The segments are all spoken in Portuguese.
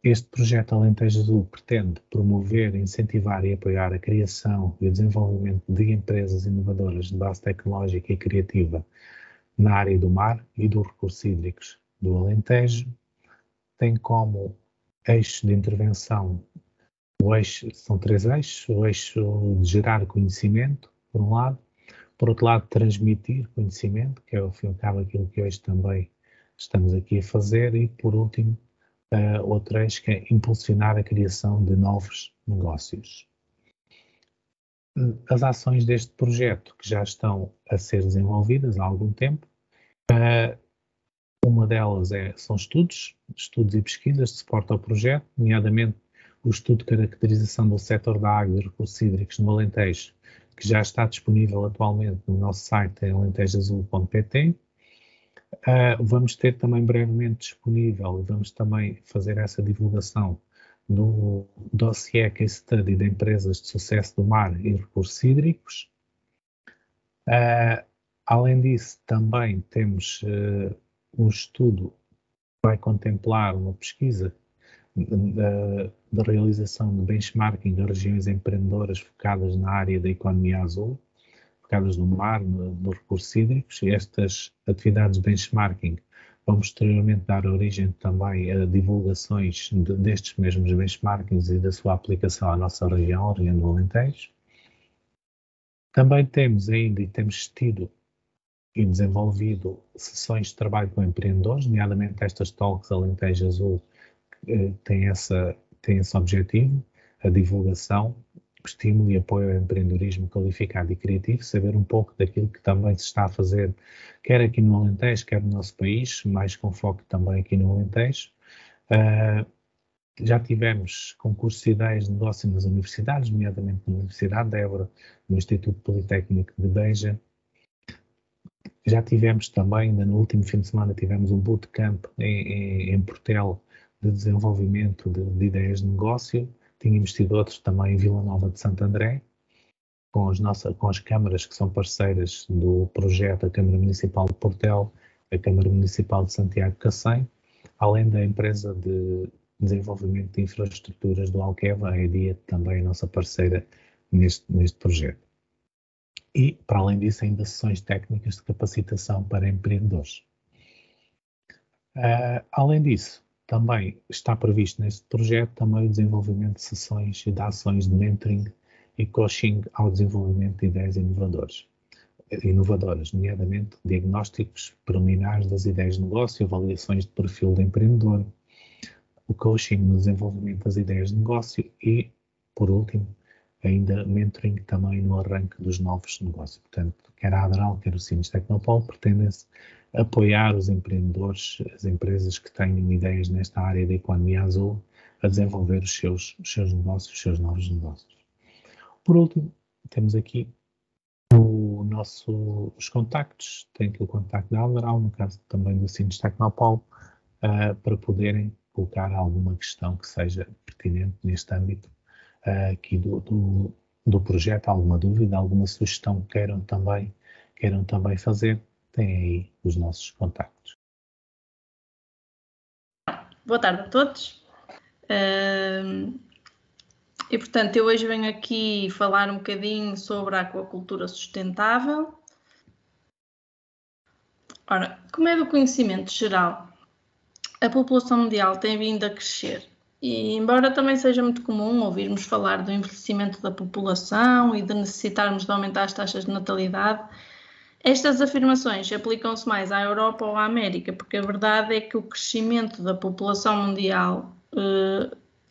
Este projeto Alentejo Azul pretende promover, incentivar e apoiar a criação e o desenvolvimento de empresas inovadoras de base tecnológica e criativa na área do mar e dos recursos hídricos do Alentejo. Tem como eixo de intervenção, são 3 eixos: o eixo de gerar conhecimento, por um lado; por outro lado, transmitir conhecimento, que é ao fim e ao cabo aquilo que hoje também estamos aqui a fazer; e por último, outro eixo, que é impulsionar a criação de novos negócios. As ações deste projeto, que já estão a ser desenvolvidas há algum tempo, uma delas são estudos e pesquisas de suporte ao projeto, nomeadamente o estudo de caracterização do setor da água e recursos hídricos no Alentejo, que já está disponível atualmente no nosso site em alentejazul.pt. Vamos ter também brevemente disponível, e vamos também fazer essa divulgação, do dossiê Case Study de empresas de sucesso do mar e recursos hídricos. Além disso, também temos um estudo que vai contemplar uma pesquisa da realização de benchmarking de regiões empreendedoras focadas na área da economia azul, focadas no mar, nos recursos hídricos. E estas atividades de benchmarking vão posteriormente dar origem também a divulgações destes mesmos benchmarkings e da sua aplicação à nossa região, a região do Alentejo. Também temos tido e desenvolvido sessões de trabalho com empreendedores, nomeadamente estas Talks Alentejo Azul, que têm esse objetivo: a divulgação, o estímulo e apoio ao empreendedorismo qualificado e criativo, saber um pouco daquilo que também se está a fazer, quer aqui no Alentejo, quer no nosso país, mais com foco também aqui no Alentejo. Já tivemos concursos de ideias de negócio nas universidades, nomeadamente na Universidade de Évora, no Instituto Politécnico de Beja. Já tivemos também, ainda no último fim de semana, tivemos um bootcamp em Portel de desenvolvimento de ideias de negócio. Tínhamos tido outros também em Vila Nova de Santo André, com as câmaras que são parceiras do projeto, a Câmara Municipal de Portel, a Câmara Municipal de Santiago Cacém, além da empresa de desenvolvimento de infraestruturas do Alqueva, a EDIA, também a nossa parceira neste projeto. E, para além disso, ainda sessões técnicas de capacitação para empreendedores. Além disso, também está previsto neste projeto também o desenvolvimento de sessões e de ações de mentoring e coaching ao desenvolvimento de ideias inovadoras, nomeadamente diagnósticos preliminares das ideias de negócio, avaliações de perfil do empreendedor, o coaching no desenvolvimento das ideias de negócio e, por último, ainda mentoring também no arranque dos novos negócios. Portanto, quer a Adral, quer o Sines Tecnopol pretendem-se apoiar os empreendedores, as empresas que tenham ideias nesta área da economia azul, a desenvolver os seus negócios, os seus novos negócios. Por último, temos aqui os contactos. Tem aqui o contacto da Adral, no caso também do Sines Tecnopol, para poderem colocar alguma questão que seja pertinente neste âmbito aqui do projeto, alguma dúvida, alguma sugestão que queiram também fazer. Têm aí os nossos contactos. Boa tarde a todos. E, portanto, eu hoje venho aqui falar um bocadinho sobre a aquacultura sustentável. Ora, como é do conhecimento geral, a população mundial tem vindo a crescer. E, embora também seja muito comum ouvirmos falar do envelhecimento da população e de necessitarmos de aumentar as taxas de natalidade, estas afirmações aplicam-se mais à Europa ou à América, porque a verdade é que o crescimento da população mundial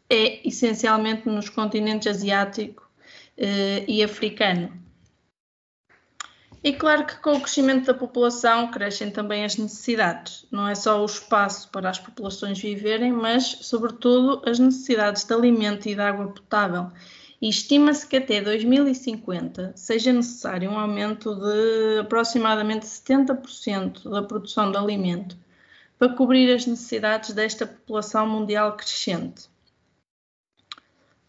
é essencialmente nos continentes asiático e africano. E claro que com o crescimento da população crescem também as necessidades. Não é só o espaço para as populações viverem, mas, sobretudo, as necessidades de alimento e de água potável. E estima-se que até 2050 seja necessário um aumento de aproximadamente 70% da produção de alimento para cobrir as necessidades desta população mundial crescente.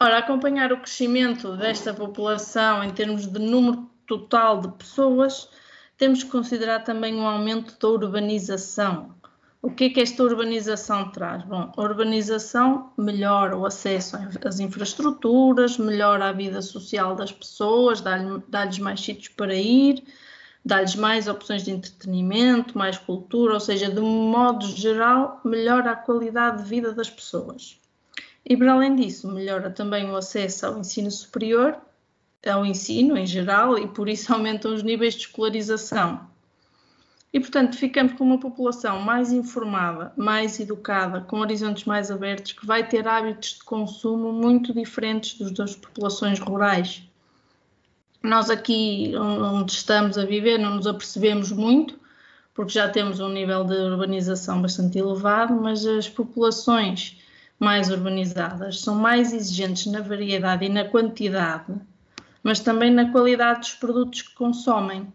Ora, acompanhar o crescimento desta população em termos de número total de pessoas, temos que considerar também um aumento da urbanização, O que é que esta urbanização traz? Bom, a urbanização melhora o acesso às infraestruturas, melhora a vida social das pessoas, dá-lhes mais sítios para ir, dá-lhes mais opções de entretenimento, mais cultura, ou seja, de um modo geral, melhora a qualidade de vida das pessoas. E, para além disso, melhora também o acesso ao ensino superior, ao ensino em geral, e por isso aumentam os níveis de escolarização. E, portanto, ficamos com uma população mais informada, mais educada, com horizontes mais abertos, que vai ter hábitos de consumo muito diferentes dos das populações rurais. Nós aqui, onde estamos a viver, não nos apercebemos muito, porque já temos um nível de urbanização bastante elevado, mas as populações mais urbanizadas são mais exigentes na variedade e na quantidade, mas também na qualidade dos produtos que consomem.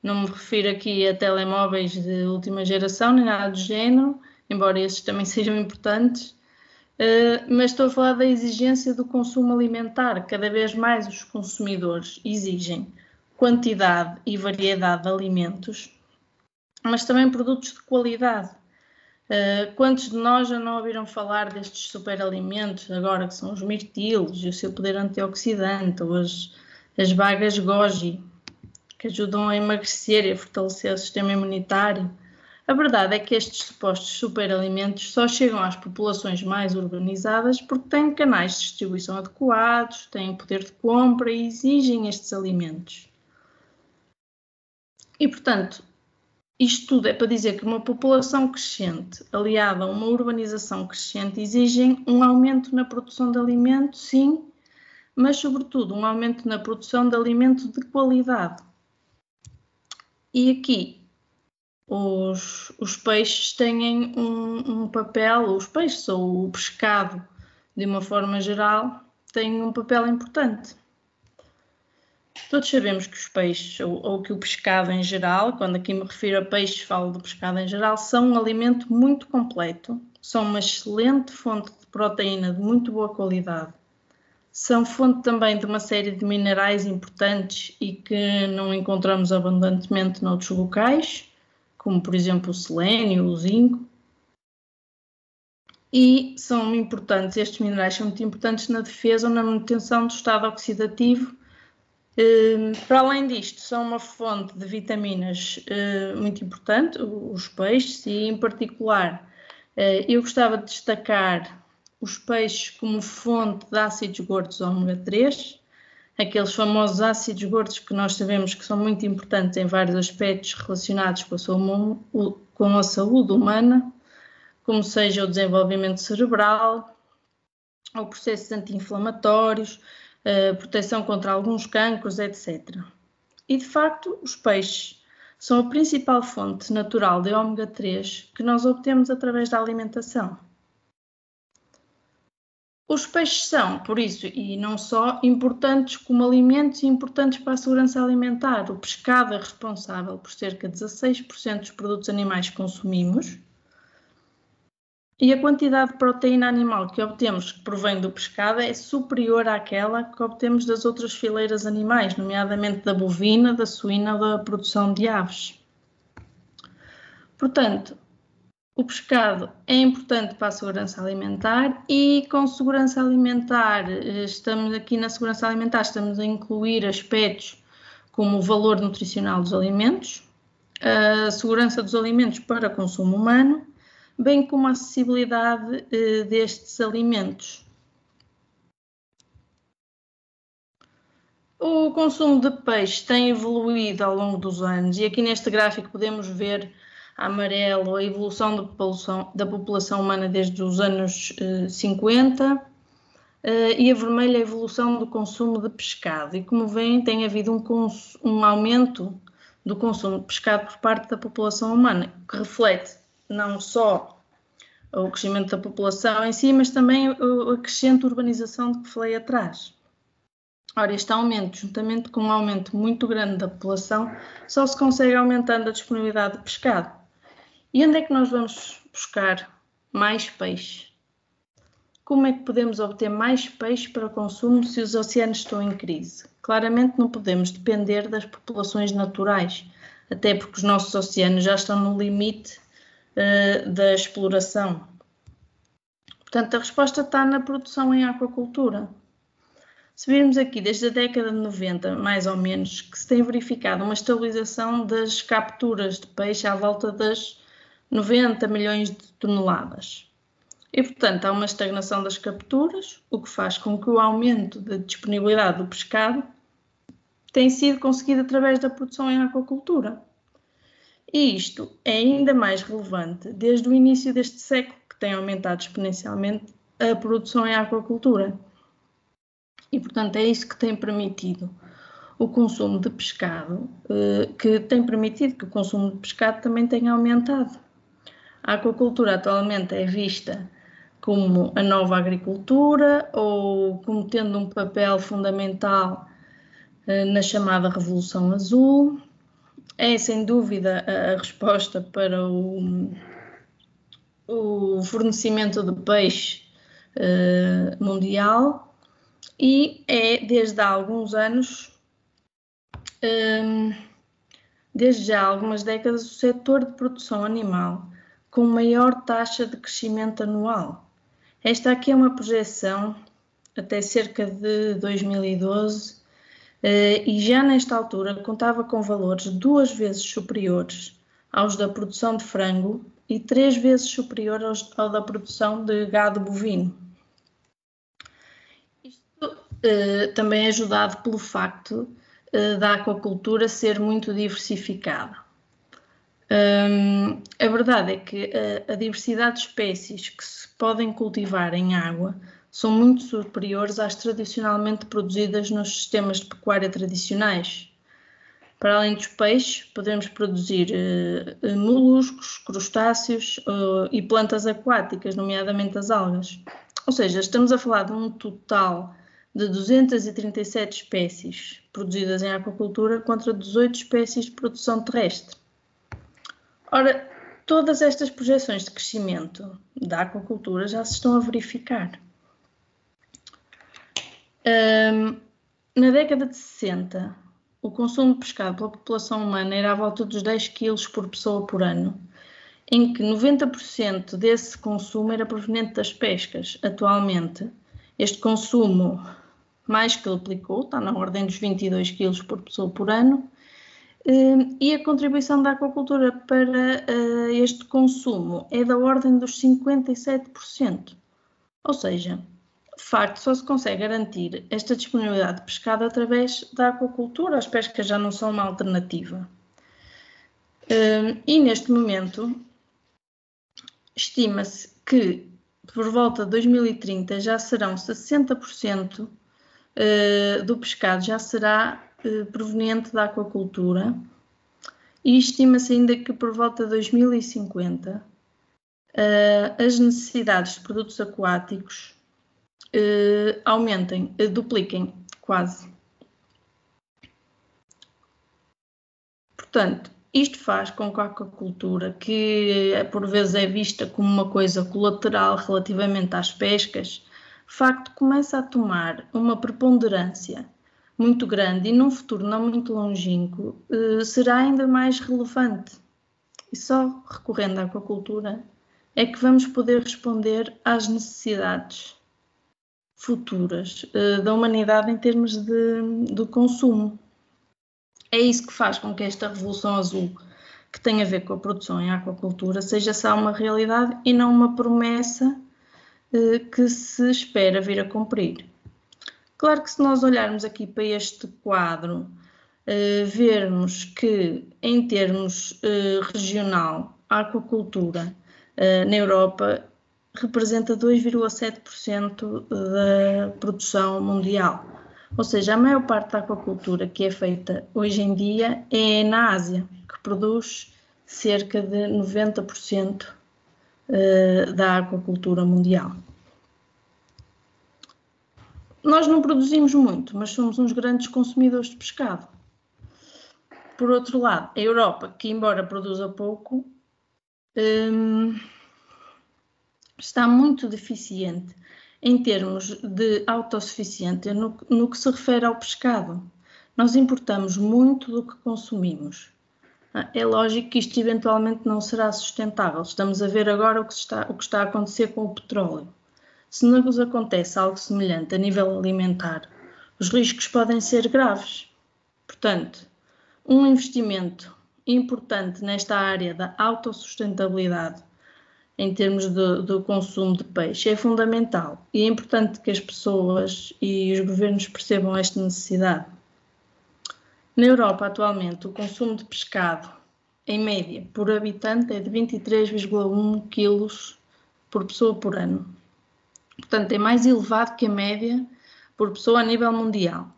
Não me refiro aqui a telemóveis de última geração, nem nada do género, embora esses também sejam importantes, mas estou a falar da exigência do consumo alimentar. Cada vez mais os consumidores exigem quantidade e variedade de alimentos, mas também produtos de qualidade. Quantos de nós já não ouviram falar destes superalimentos, agora que são os mirtilos e o seu poder antioxidante, ou as bagas goji, que ajudam a emagrecer e a fortalecer o sistema imunitário? A verdade é que estes supostos superalimentos só chegam às populações mais urbanizadas porque têm canais de distribuição adequados, têm poder de compra e exigem estes alimentos. E, portanto, isto tudo é para dizer que uma população crescente, aliada a uma urbanização crescente, exigem um aumento na produção de alimentos, sim, mas, sobretudo, um aumento na produção de alimento de qualidade. E aqui os peixes têm um papel, os peixes ou o pescado, de uma forma geral, têm um papel importante. Todos sabemos que os peixes, ou que o pescado em geral, quando aqui me refiro a peixes, falo do pescado em geral, são um alimento muito completo, são uma excelente fonte de proteína de muito boa qualidade. São fonte também de uma série de minerais importantes e que não encontramos abundantemente noutros locais, como por exemplo o selênio, o zinco. E são importantes, estes minerais são muito importantes na defesa ou na manutenção do estado oxidativo. Para além disto, são uma fonte de vitaminas muito importante, os peixes, e em particular eu gostava de destacar os peixes como fonte de ácidos gordos ômega 3, aqueles famosos ácidos gordos que nós sabemos que são muito importantes em vários aspectos relacionados com a saúde humana, como seja o desenvolvimento cerebral, ou processos anti-inflamatórios, proteção contra alguns cancros, etc. E, de facto, os peixes são a principal fonte natural de ômega 3 que nós obtemos através da alimentação. Os peixes são, por isso, e não só, importantes como alimentos e importantes para a segurança alimentar. O pescado é responsável por cerca de 16% dos produtos animais que consumimos e a quantidade de proteína animal que obtemos, que provém do pescado, é superior àquela que obtemos das outras fileiras animais, nomeadamente da bovina, da suína ou da produção de aves. Portanto, o pescado é importante para a segurança alimentar e com segurança alimentar, estamos aqui na segurança alimentar, estamos a incluir aspectos como o valor nutricional dos alimentos, a segurança dos alimentos para consumo humano, bem como a acessibilidade destes alimentos. O consumo de peixe tem evoluído ao longo dos anos e aqui neste gráfico podemos ver a amarelo a evolução da população humana desde os anos 50 e a vermelha a evolução do consumo de pescado. E como veem, tem havido um aumento do consumo de pescado por parte da população humana, que reflete não só o crescimento da população em si, mas também a crescente urbanização de que falei atrás. Ora, este aumento, juntamente com um aumento muito grande da população, só se consegue aumentando a disponibilidade de pescado. E onde é que nós vamos buscar mais peixe? Como é que podemos obter mais peixe para consumo se os oceanos estão em crise? Claramente não podemos depender das populações naturais, até porque os nossos oceanos já estão no limite da exploração. Portanto, a resposta está na produção em aquacultura. Se virmos aqui, desde a década de 90, mais ou menos, que se tem verificado uma estabilização das capturas de peixe à volta das 90 milhões de toneladas. E, portanto, há uma estagnação das capturas, o que faz com que o aumento da disponibilidade do pescado tenha sido conseguido através da produção em aquacultura. E isto é ainda mais relevante desde o início deste século, que tem aumentado exponencialmente a produção em aquacultura. E, portanto, é isso que tem permitido o consumo de pescado, que tem permitido que o consumo de pescado também tenha aumentado. A aquacultura atualmente é vista como a nova agricultura ou como tendo um papel fundamental na chamada Revolução Azul. É, sem dúvida, a resposta para o fornecimento de peixe mundial e é, desde há alguns anos, desde já há algumas décadas, o setor de produção animal com maior taxa de crescimento anual. Esta aqui é uma projeção até cerca de 2012 e já nesta altura contava com valores 2 vezes superiores aos da produção de frango e 3 vezes superior ao da produção de gado bovino. Isto também é ajudado pelo facto da aquacultura ser muito diversificada. A verdade é que a diversidade de espécies que se podem cultivar em água são muito superiores às tradicionalmente produzidas nos sistemas de pecuária tradicionais. Para além dos peixes, podemos produzir moluscos, crustáceos e plantas aquáticas, nomeadamente as algas. Ou seja, estamos a falar de um total de 237 espécies produzidas em aquacultura contra 18 espécies de produção terrestre. Ora, todas estas projeções de crescimento da aquacultura já se estão a verificar. Na década de 60, o consumo de pescado pela população humana era à volta dos 10 kg por pessoa por ano, em que 90% desse consumo era proveniente das pescas. Atualmente, este consumo mais que duplicou, está na ordem dos 22 kg por pessoa por ano, e a contribuição da aquacultura para este consumo é da ordem dos 57%. Ou seja, de facto, só se consegue garantir esta disponibilidade de pescado através da aquacultura. As pescas já não são uma alternativa. E neste momento, estima-se que por volta de 2030 já serão 60% do pescado já será proveniente da aquacultura e estima-se ainda que por volta de 2050 as necessidades de produtos aquáticos aumentem, dupliquem quase. Portanto, isto faz com que a aquacultura, que por vezes é vista como uma coisa colateral relativamente às pescas, de facto começa a tomar uma preponderância muito grande e num futuro não muito longínquo será ainda mais relevante. E só recorrendo à aquacultura é que vamos poder responder às necessidades futuras da humanidade em termos de consumo. É isso que faz com que esta Revolução Azul, que tem a ver com a produção em aquacultura, seja só uma realidade e não uma promessa que se espera vir a cumprir. Claro que se nós olharmos aqui para este quadro, vermos que em termos regional, a aquacultura na Europa representa 2,7% da produção mundial. Ou seja, a maior parte da aquacultura que é feita hoje em dia é na Ásia, que produz cerca de 90% da aquacultura mundial. Nós não produzimos muito, mas somos uns grandes consumidores de pescado. Por outro lado, a Europa, que embora produza pouco, está muito deficiente em termos de autossuficiência no que se refere ao pescado. Nós importamos muito do que consumimos. É lógico que isto eventualmente não será sustentável. Estamos a ver agora o que está a acontecer com o petróleo. Se nos acontece algo semelhante a nível alimentar, os riscos podem ser graves. Portanto, um investimento importante nesta área da autossustentabilidade em termos do consumo de peixe é fundamental e é importante que as pessoas e os governos percebam esta necessidade. Na Europa, atualmente, o consumo de pescado, em média, por habitante é de 23,1 kg por pessoa por ano. Portanto, é mais elevado que a média por pessoa a nível mundial.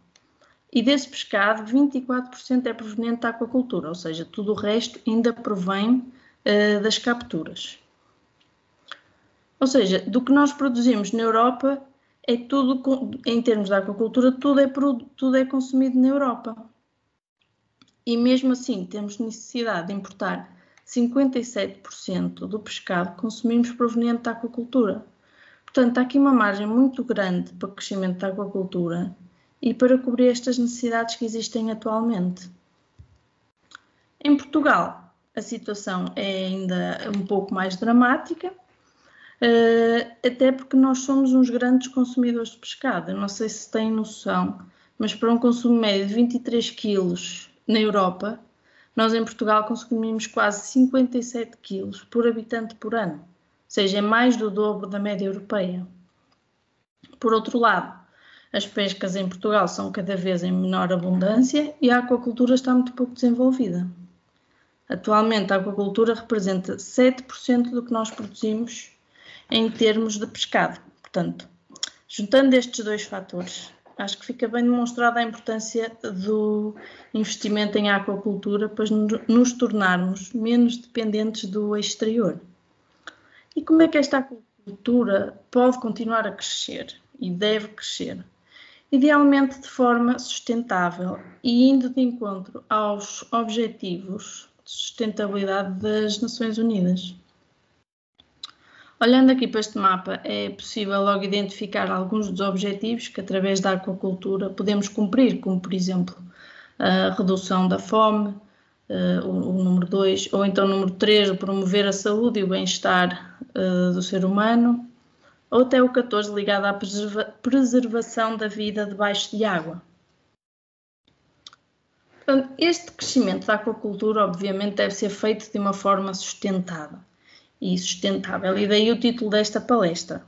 E desse pescado, 24% é proveniente da aquacultura, ou seja, tudo o resto ainda provém das capturas. Ou seja, do que nós produzimos na Europa, é tudo, em termos de aquacultura, tudo é consumido na Europa. E mesmo assim, temos necessidade de importar 57% do pescado que consumimos proveniente da aquacultura. Portanto, há aqui uma margem muito grande para o crescimento da aquacultura e para cobrir estas necessidades que existem atualmente. Em Portugal, a situação é ainda um pouco mais dramática, até porque nós somos uns grandes consumidores de pescado. Eu não sei se têm noção, mas para um consumo médio de 23 kg na Europa, nós em Portugal consumimos quase 57 kg por habitante por ano, ou seja, é mais do dobro da média europeia. Por outro lado, as pescas em Portugal são cada vez em menor abundância e a aquacultura está muito pouco desenvolvida. Atualmente, a aquacultura representa 7% do que nós produzimos em termos de pescado. Portanto, juntando estes dois fatores, acho que fica bem demonstrada a importância do investimento em aquacultura para nos tornarmos menos dependentes do exterior. E como é que esta aquacultura pode continuar a crescer e deve crescer? Idealmente de forma sustentável e indo de encontro aos objetivos de sustentabilidade das Nações Unidas. Olhando aqui para este mapa, é possível logo identificar alguns dos objetivos que, através da aquacultura, podemos cumprir, como, por exemplo, a redução da fome, o número 2, ou então o número 3, promover a saúde e o bem-estar do ser humano, ou até o 14, ligado à preservação da vida debaixo de água. Portanto, este crescimento da aquacultura, obviamente, deve ser feito de uma forma sustentável. E daí o título desta palestra.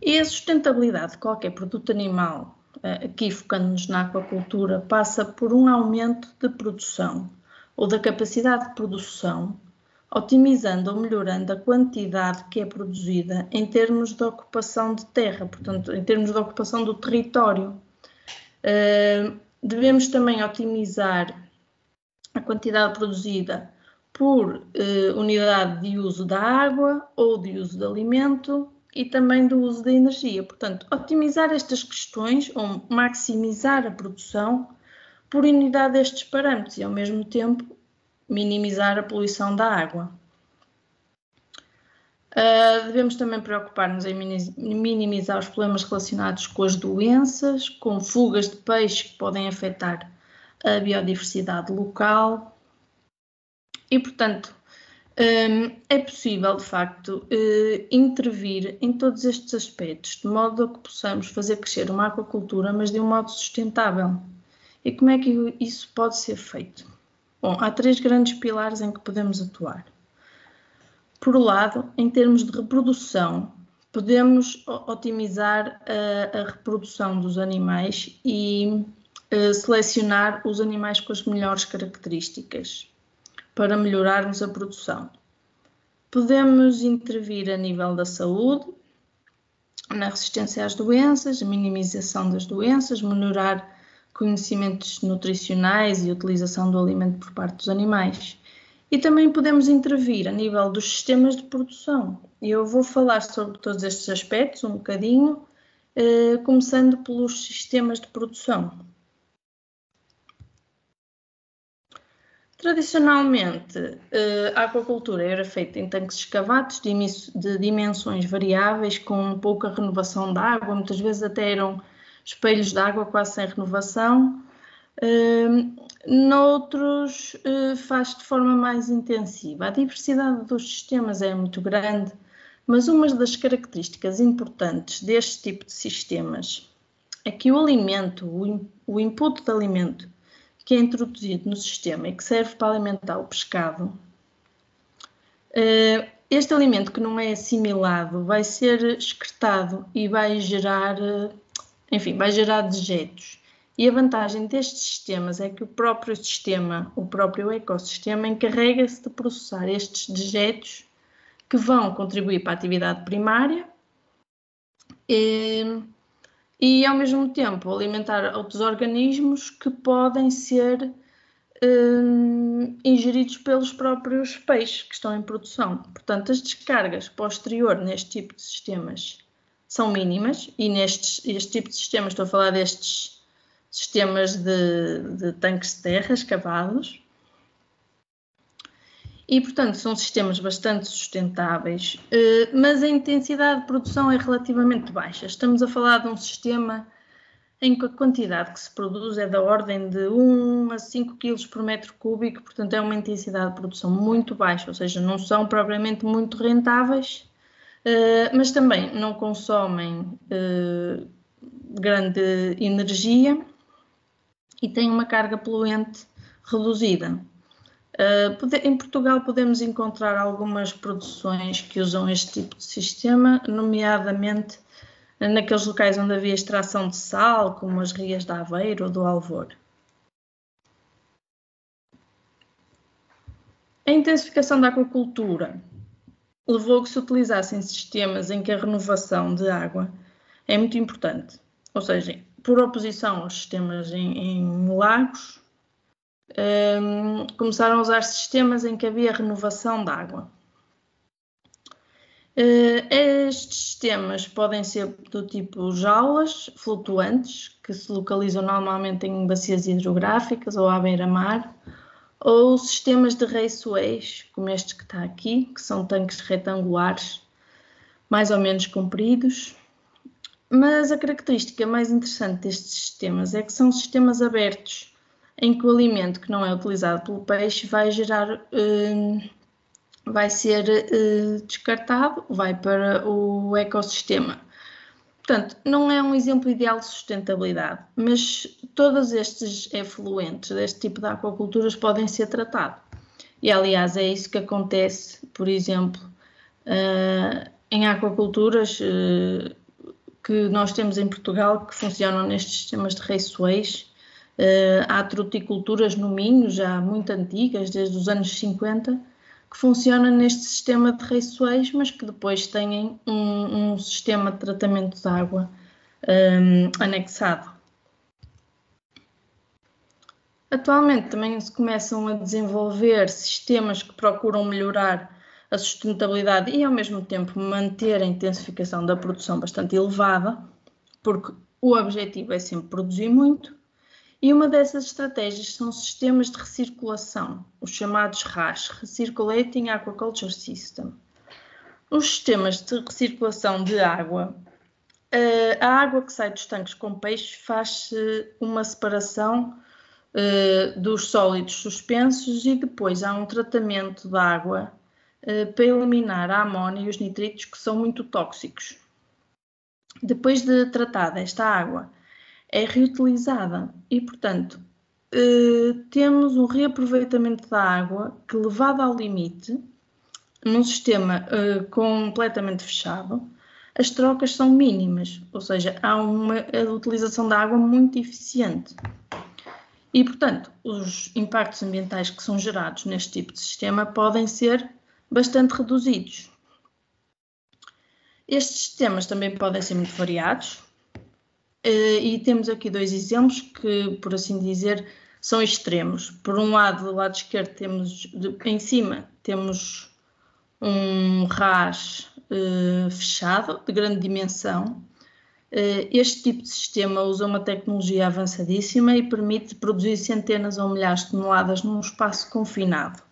E a sustentabilidade de qualquer produto animal, aqui focando-nos na aquacultura, passa por um aumento de produção ou da capacidade de produção, otimizando ou melhorando a quantidade que é produzida em termos de ocupação de terra, portanto, em termos de ocupação do território. Devemos também otimizar a quantidade produzida por unidade de uso da água ou de uso de alimento e também do uso da energia. Portanto, otimizar estas questões ou maximizar a produção por unidade destes parâmetros e, ao mesmo tempo, minimizar a poluição da água. Devemos também preocupar-nos em minimizar os problemas relacionados com as doenças, com fugas de peixe que podem afetar a biodiversidade local. E, portanto, é possível, de facto, intervir em todos estes aspectos, de modo a que possamos fazer crescer uma aquacultura, mas de um modo sustentável. E como é que isso pode ser feito? Bom, há 3 grandes pilares em que podemos atuar. Por um lado, em termos de reprodução, podemos otimizar a reprodução dos animais e selecionar os animais com as melhores características para melhorarmos a produção. Podemos intervir a nível da saúde, na resistência às doenças, a minimização das doenças, melhorar conhecimentos nutricionais e utilização do alimento por parte dos animais. E também podemos intervir a nível dos sistemas de produção. Eu vou falar sobre todos estes aspectos um bocadinho, começando pelos sistemas de produção. Tradicionalmente, a aquacultura era feita em tanques escavados de dimensões variáveis, com pouca renovação da água, muitas vezes até eram espelhos de água quase sem renovação. Noutros faz de forma mais intensiva. A diversidade dos sistemas é muito grande, mas uma das características importantes deste tipo de sistemas é que o alimento, o input de alimento que é introduzido no sistema e que serve para alimentar o pescado, este alimento que não é assimilado vai ser excretado e vai gerar, vai gerar dejetos. E a vantagem destes sistemas é que o próprio sistema, o próprio ecossistema, encarrega-se de processar estes dejetos que vão contribuir para a atividade primária e ao mesmo tempo, alimentar outros organismos que podem ser ingeridos pelos próprios peixes que estão em produção. Portanto, as descargas posterior neste tipo de sistemas são mínimas e este tipo de sistemas, estou a falar destes sistemas de tanques de terra escavados. E, portanto, são sistemas bastante sustentáveis, mas a intensidade de produção é relativamente baixa. Estamos a falar de um sistema em que a quantidade que se produz é da ordem de 1 a 5 kg por metro cúbico, portanto é uma intensidade de produção muito baixa, ou seja, não são propriamente muito rentáveis, mas também não consomem grande energia e têm uma carga poluente reduzida. Em Portugal podemos encontrar algumas produções que usam este tipo de sistema, nomeadamente naqueles locais onde havia extração de sal, como as rias de Aveiro ou do Alvor. A intensificação da aquacultura levou a que se utilizassem sistemas em que a renovação de água é muito importante, ou seja, por oposição aos sistemas em lagos, começaram a usar sistemas em que havia renovação de água. Estes sistemas podem ser do tipo jaulas flutuantes, que se localizam normalmente em bacias hidrográficas ou à beira-mar, ou sistemas de raceways, como este que está aqui, que são tanques retangulares, mais ou menos compridos. Mas a característica mais interessante destes sistemas é que são sistemas abertos, em que o alimento que não é utilizado pelo peixe vai ser descartado, vai para o ecossistema. Portanto, não é um exemplo ideal de sustentabilidade, mas todos estes efluentes deste tipo de aquaculturas podem ser tratados. E, aliás, é isso que acontece, por exemplo, em aquaculturas que nós temos em Portugal, que funcionam nestes sistemas de raceways. Há truticulturas no Minho, já muito antigas, desde os anos 50, que funciona neste sistema de raceways, mas que depois têm um sistema de tratamento de água anexado. Atualmente também se começam a desenvolver sistemas que procuram melhorar a sustentabilidade e ao mesmo tempo manter a intensificação da produção bastante elevada, porque o objetivo é sempre produzir muito. E uma dessas estratégias são sistemas de recirculação, os chamados RAS, Recirculating Aquaculture System. Os sistemas de recirculação de água, a água que sai dos tanques com peixe faz-se uma separação dos sólidos suspensos e depois há um tratamento da água para eliminar a amónia e os nitritos que são muito tóxicos. Depois de tratada esta água, é reutilizada e, portanto, temos um reaproveitamento da água que, levado ao limite, num sistema completamente fechado, as trocas são mínimas, ou seja, há uma utilização da água muito eficiente. E, portanto, os impactos ambientais que são gerados neste tipo de sistema podem ser bastante reduzidos. Estes sistemas também podem ser muito variados. E temos aqui dois exemplos que, por assim dizer, são extremos. Por um lado, do lado esquerdo, em cima, temos um RAS fechado, de grande dimensão. Este tipo de sistema usa uma tecnologia avançadíssima e permite produzir centenas ou milhares de toneladas num espaço confinado.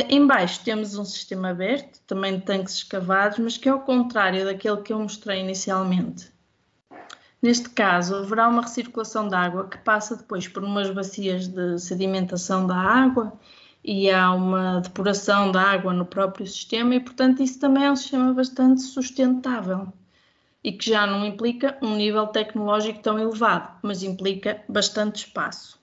Em baixo temos um sistema aberto, também de tanques escavados, mas que é ao contrário daquele que eu mostrei inicialmente. Neste caso, haverá uma recirculação de água que passa depois por umas bacias de sedimentação da água e há uma depuração da água no próprio sistema e, portanto, isso também é um sistema bastante sustentável e que já não implica um nível tecnológico tão elevado, mas implica bastante espaço.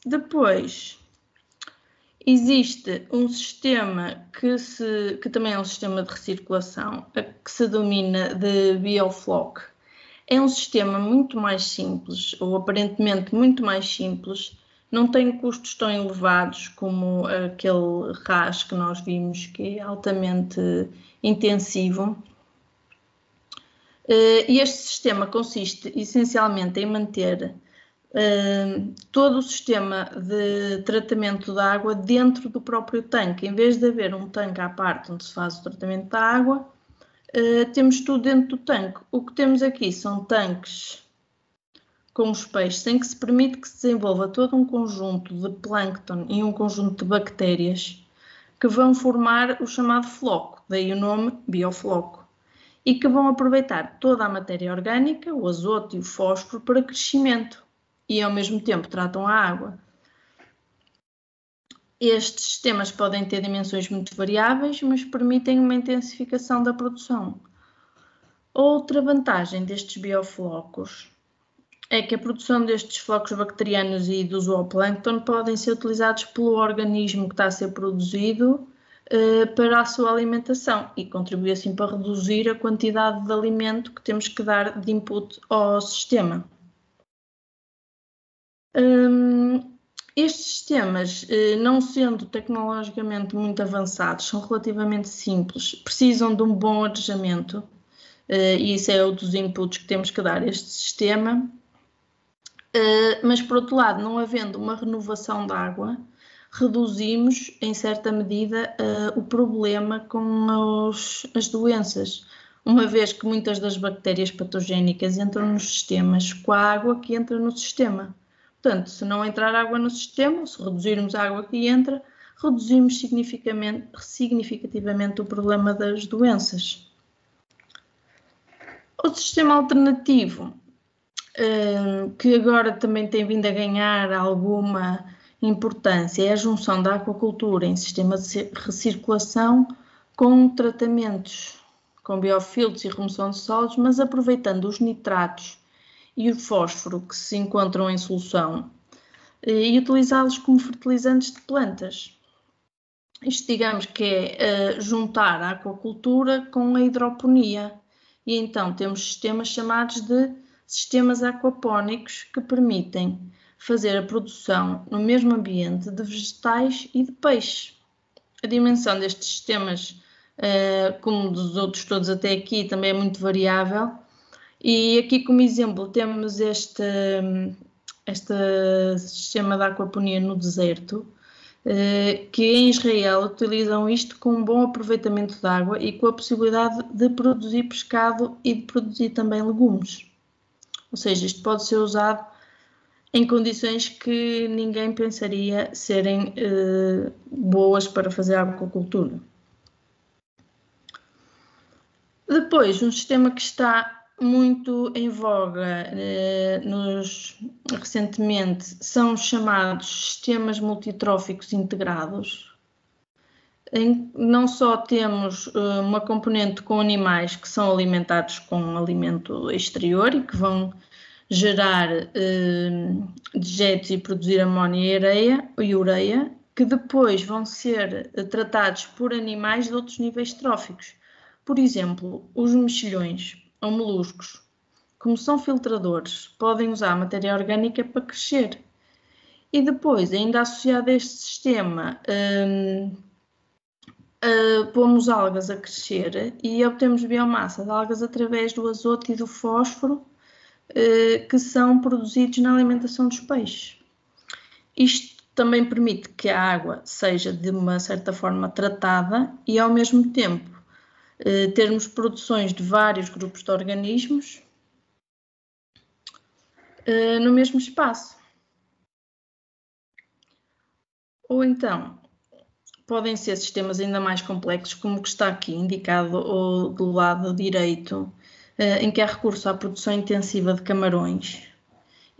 Depois, existe um sistema que também é um sistema de recirculação, que se denomina de biofloc. É um sistema muito mais simples, ou aparentemente muito mais simples, não tem custos tão elevados como aquele RAS que nós vimos, que é altamente intensivo. E este sistema consiste essencialmente em manter todo o sistema de tratamento da água dentro do próprio tanque. Em vez de haver um tanque à parte onde se faz o tratamento da água, temos tudo dentro do tanque. O que temos aqui são tanques com os peixes, em que se permite que se desenvolva todo um conjunto de plâncton e um conjunto de bactérias que vão formar o chamado floco, daí o nome biofloco, e que vão aproveitar toda a matéria orgânica, o azoto e o fósforo, para crescimento e ao mesmo tempo tratam a água. Estes sistemas podem ter dimensões muito variáveis, mas permitem uma intensificação da produção. Outra vantagem destes bioflocos é que a produção destes flocos bacterianos e do zooplâncton podem ser utilizados pelo organismo que está a ser produzido para a sua alimentação e contribui assim para reduzir a quantidade de alimento que temos que dar de input ao sistema. Estes sistemas, não sendo tecnologicamente muito avançados, são relativamente simples, precisam de um bom arejamento e isso é um dos inputs que temos que dar a este sistema. Mas, por outro lado, não havendo uma renovação da água, reduzimos, em certa medida, o problema com as doenças, uma vez que muitas das bactérias patogénicas entram nos sistemas com a água que entra no sistema. Portanto, se não entrar água no sistema, se reduzirmos a água que entra, reduzimos significativamente o problema das doenças. Outro sistema alternativo, que agora também tem vindo a ganhar alguma importância, é a junção da aquacultura em sistemas de recirculação com tratamentos com biofiltros e remoção de sólidos, mas aproveitando os nitratos e o fósforo que se encontram em solução e utilizá-los como fertilizantes de plantas. Isto, digamos que é juntar a aquacultura com a hidroponia. E então temos sistemas chamados de sistemas aquapónicos que permitem fazer a produção no mesmo ambiente de vegetais e de peixes. A dimensão destes sistemas, como dos outros todos até aqui, também é muito variável. E aqui como exemplo temos este sistema de aquaponia no deserto, que em Israel utilizam isto com um bom aproveitamento de água e com a possibilidade de produzir pescado e de produzir também legumes. Ou seja, isto pode ser usado em condições que ninguém pensaria serem boas para fazer aquacultura. Depois, um sistema que está muito em voga recentemente são os chamados sistemas multitróficos integrados. Não só temos uma componente com animais que são alimentados com alimento exterior e que vão gerar dejetos e produzir amónia e ureia, que depois vão ser tratados por animais de outros níveis tróficos. Por exemplo, os mexilhões ou moluscos, como são filtradores, podem usar a matéria orgânica para crescer. E depois, ainda associado a este sistema, pomos algas a crescer e obtemos biomassa de algas através do azoto e do fósforo que são produzidos na alimentação dos peixes. Isto também permite que a água seja de uma certa forma tratada e ao mesmo tempo termos produções de vários grupos de organismos no mesmo espaço. Ou então, podem ser sistemas ainda mais complexos, como o que está aqui indicado ou do lado direito, em que há recurso à produção intensiva de camarões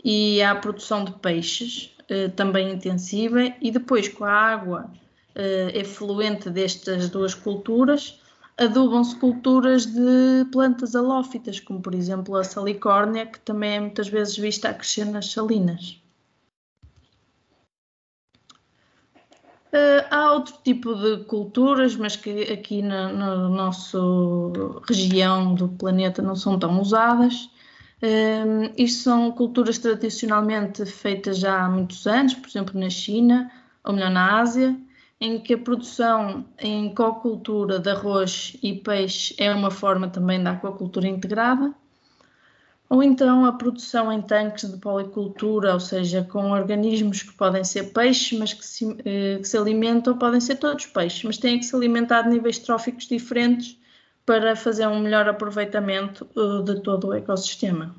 e à produção de peixes, também intensiva, e depois com a água efluente destas duas culturas, adubam-se culturas de plantas halófitas, como por exemplo a salicórnia, que também é muitas vezes vista a crescer nas salinas. Há outro tipo de culturas, mas que aqui na nossa região do planeta não são tão usadas. Isto são culturas tradicionalmente feitas já há muitos anos, por exemplo na China, ou melhor na Ásia, em que a produção em cocultura de arroz e peixe é uma forma também da aquacultura integrada. Ou então a produção em tanques de policultura, ou seja, com organismos que podem ser peixes, mas que se alimentam, podem ser todos peixes, mas têm que se alimentar de níveis tróficos diferentes para fazer um melhor aproveitamento de todo o ecossistema.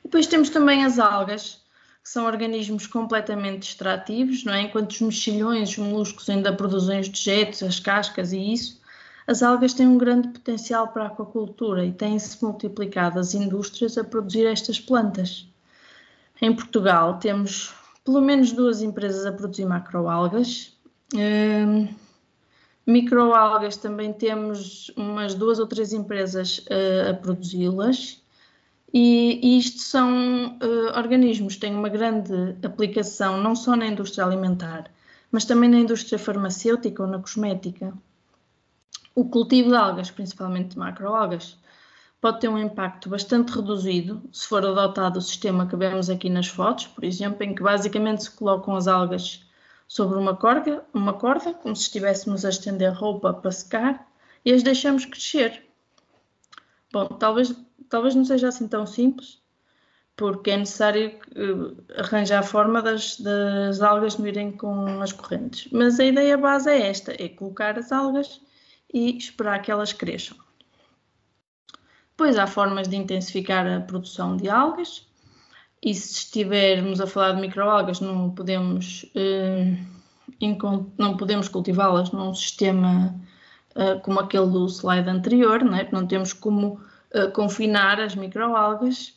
Depois temos também as algas, que são organismos completamente extrativos, não é? Enquanto os mexilhões, os moluscos ainda produzem os dejetos, as cascas e isso, as algas têm um grande potencial para a aquacultura e têm-se multiplicado as indústrias a produzir estas plantas. Em Portugal temos pelo menos 2 empresas a produzir macroalgas. Microalgas também temos umas 2 ou 3 empresas a produzi-las. E isto são organismos que têm uma grande aplicação não só na indústria alimentar, mas também na indústria farmacêutica ou na cosmética. O cultivo de algas, principalmente de macroalgas, pode ter um impacto bastante reduzido se for adotado o sistema que vemos aqui nas fotos, por exemplo, em que basicamente se colocam as algas sobre uma corda, como se estivéssemos a estender roupa para secar, e as deixamos crescer. Bom, talvez não seja assim tão simples, porque é necessário arranjar a forma das algas não irem com as correntes. Mas a ideia base é esta, é colocar as algas e esperar que elas cresçam. Depois há formas de intensificar a produção de algas, e se estivermos a falar de microalgas não podemos cultivá-las num sistema como aquele do slide anterior, não é? Não temos como confinar as microalgas,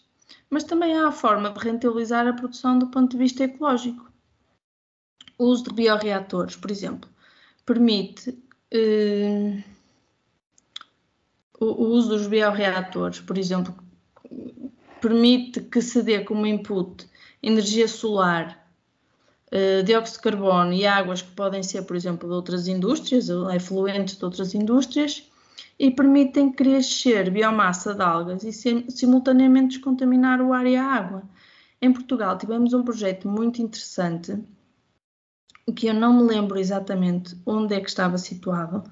mas também há a forma de rentabilizar a produção do ponto de vista ecológico. O uso de bioreatores, por exemplo, permite o uso dos bioreatores, por exemplo, permite que se dê como input energia solar, dióxido de carbono e águas que podem ser, por exemplo, de outras indústrias, efluentes de outras indústrias, e permitem crescer biomassa de algas e simultaneamente descontaminar o ar e a água. Em Portugal tivemos um projeto muito interessante, que eu não me lembro exatamente onde é que estava situado,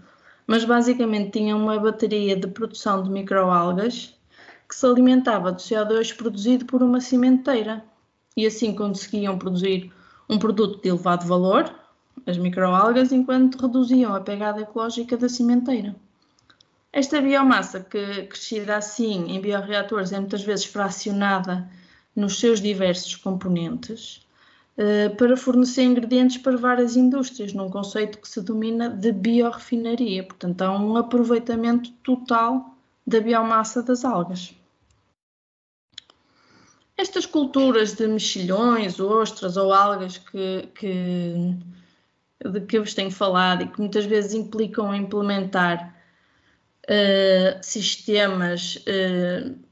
mas basicamente tinha uma bateria de produção de microalgas que se alimentava do CO2 produzido por uma cimenteira, e assim conseguiam produzir um produto de elevado valor, as microalgas, enquanto reduziam a pegada ecológica da cimenteira. Esta biomassa, que crescida assim em bioreatores, é muitas vezes fracionada nos seus diversos componentes para fornecer ingredientes para várias indústrias, num conceito que se denomina de biorefinaria. Portanto, há um aproveitamento total da biomassa das algas. Estas culturas de mexilhões, ostras ou algas de que eu vos tenho falado e que muitas vezes implicam implementar sistemas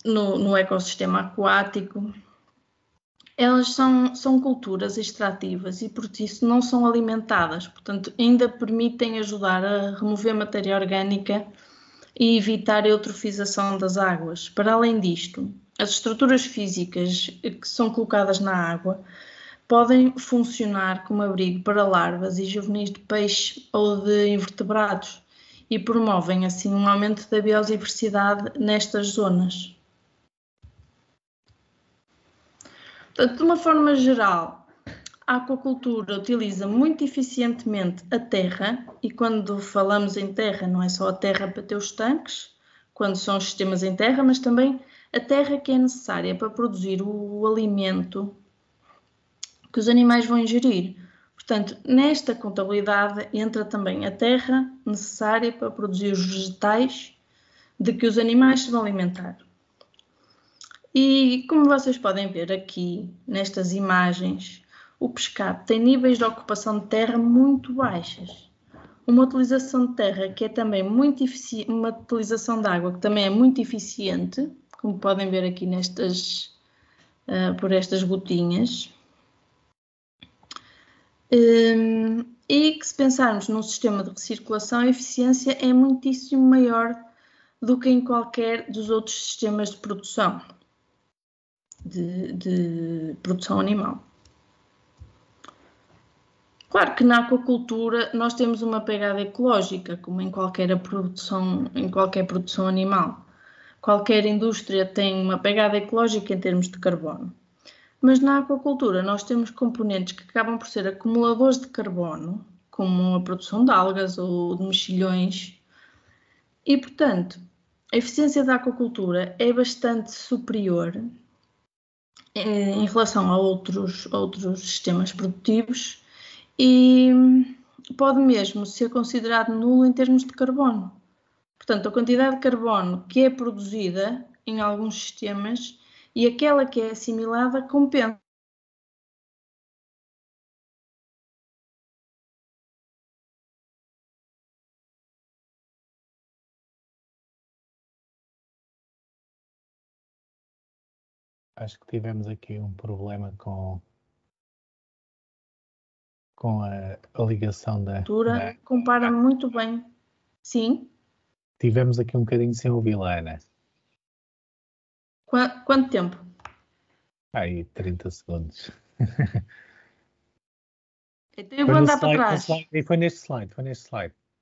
no ecossistema aquático, elas são culturas extrativas e por isso não são alimentadas, portanto ainda permitem ajudar a remover matéria orgânica e evitar a eutrofização das águas. Para além disto, as estruturas físicas que são colocadas na água podem funcionar como abrigo para larvas e juvenis de peixe ou de invertebrados e promovem assim um aumento da biodiversidade nestas zonas. Portanto, de uma forma geral, a aquacultura utiliza muito eficientemente a terra, e quando falamos em terra não é só a terra para ter os tanques, quando são os sistemas em terra, mas também a terra que é necessária para produzir o alimento que os animais vão ingerir. Portanto, nesta contabilidade entra também a terra necessária para produzir os vegetais de que os animais se vão alimentar. E como vocês podem ver aqui nestas imagens, o pescado tem níveis de ocupação de terra muito baixas. Uma utilização de terra que é também muito eficiente, uma utilização de água que também é muito eficiente, como podem ver aqui por estas gotinhas. E que se pensarmos num sistema de recirculação, a eficiência é muitíssimo maior do que em qualquer dos outros sistemas de produção, de produção animal. Claro que na aquacultura nós temos uma pegada ecológica, como em qualquer produção animal. Qualquer indústria tem uma pegada ecológica em termos de carbono. Mas na aquacultura nós temos componentes que acabam por ser acumuladores de carbono, como a produção de algas ou de mexilhões. E, portanto, a eficiência da aquacultura é bastante superior em relação a outros sistemas produtivos e pode mesmo ser considerado nulo em termos de carbono. Portanto, a quantidade de carbono que é produzida em alguns sistemas e aquela que é assimilada compensa. Acho que tivemos aqui um problema com a ligação da... Compara muito bem. Sim? Tivemos aqui um bocadinho sem ouvir-la, Ana. Quanto tempo? Aí, 30 segundos. Então eu vou andar para trás. E foi neste slide.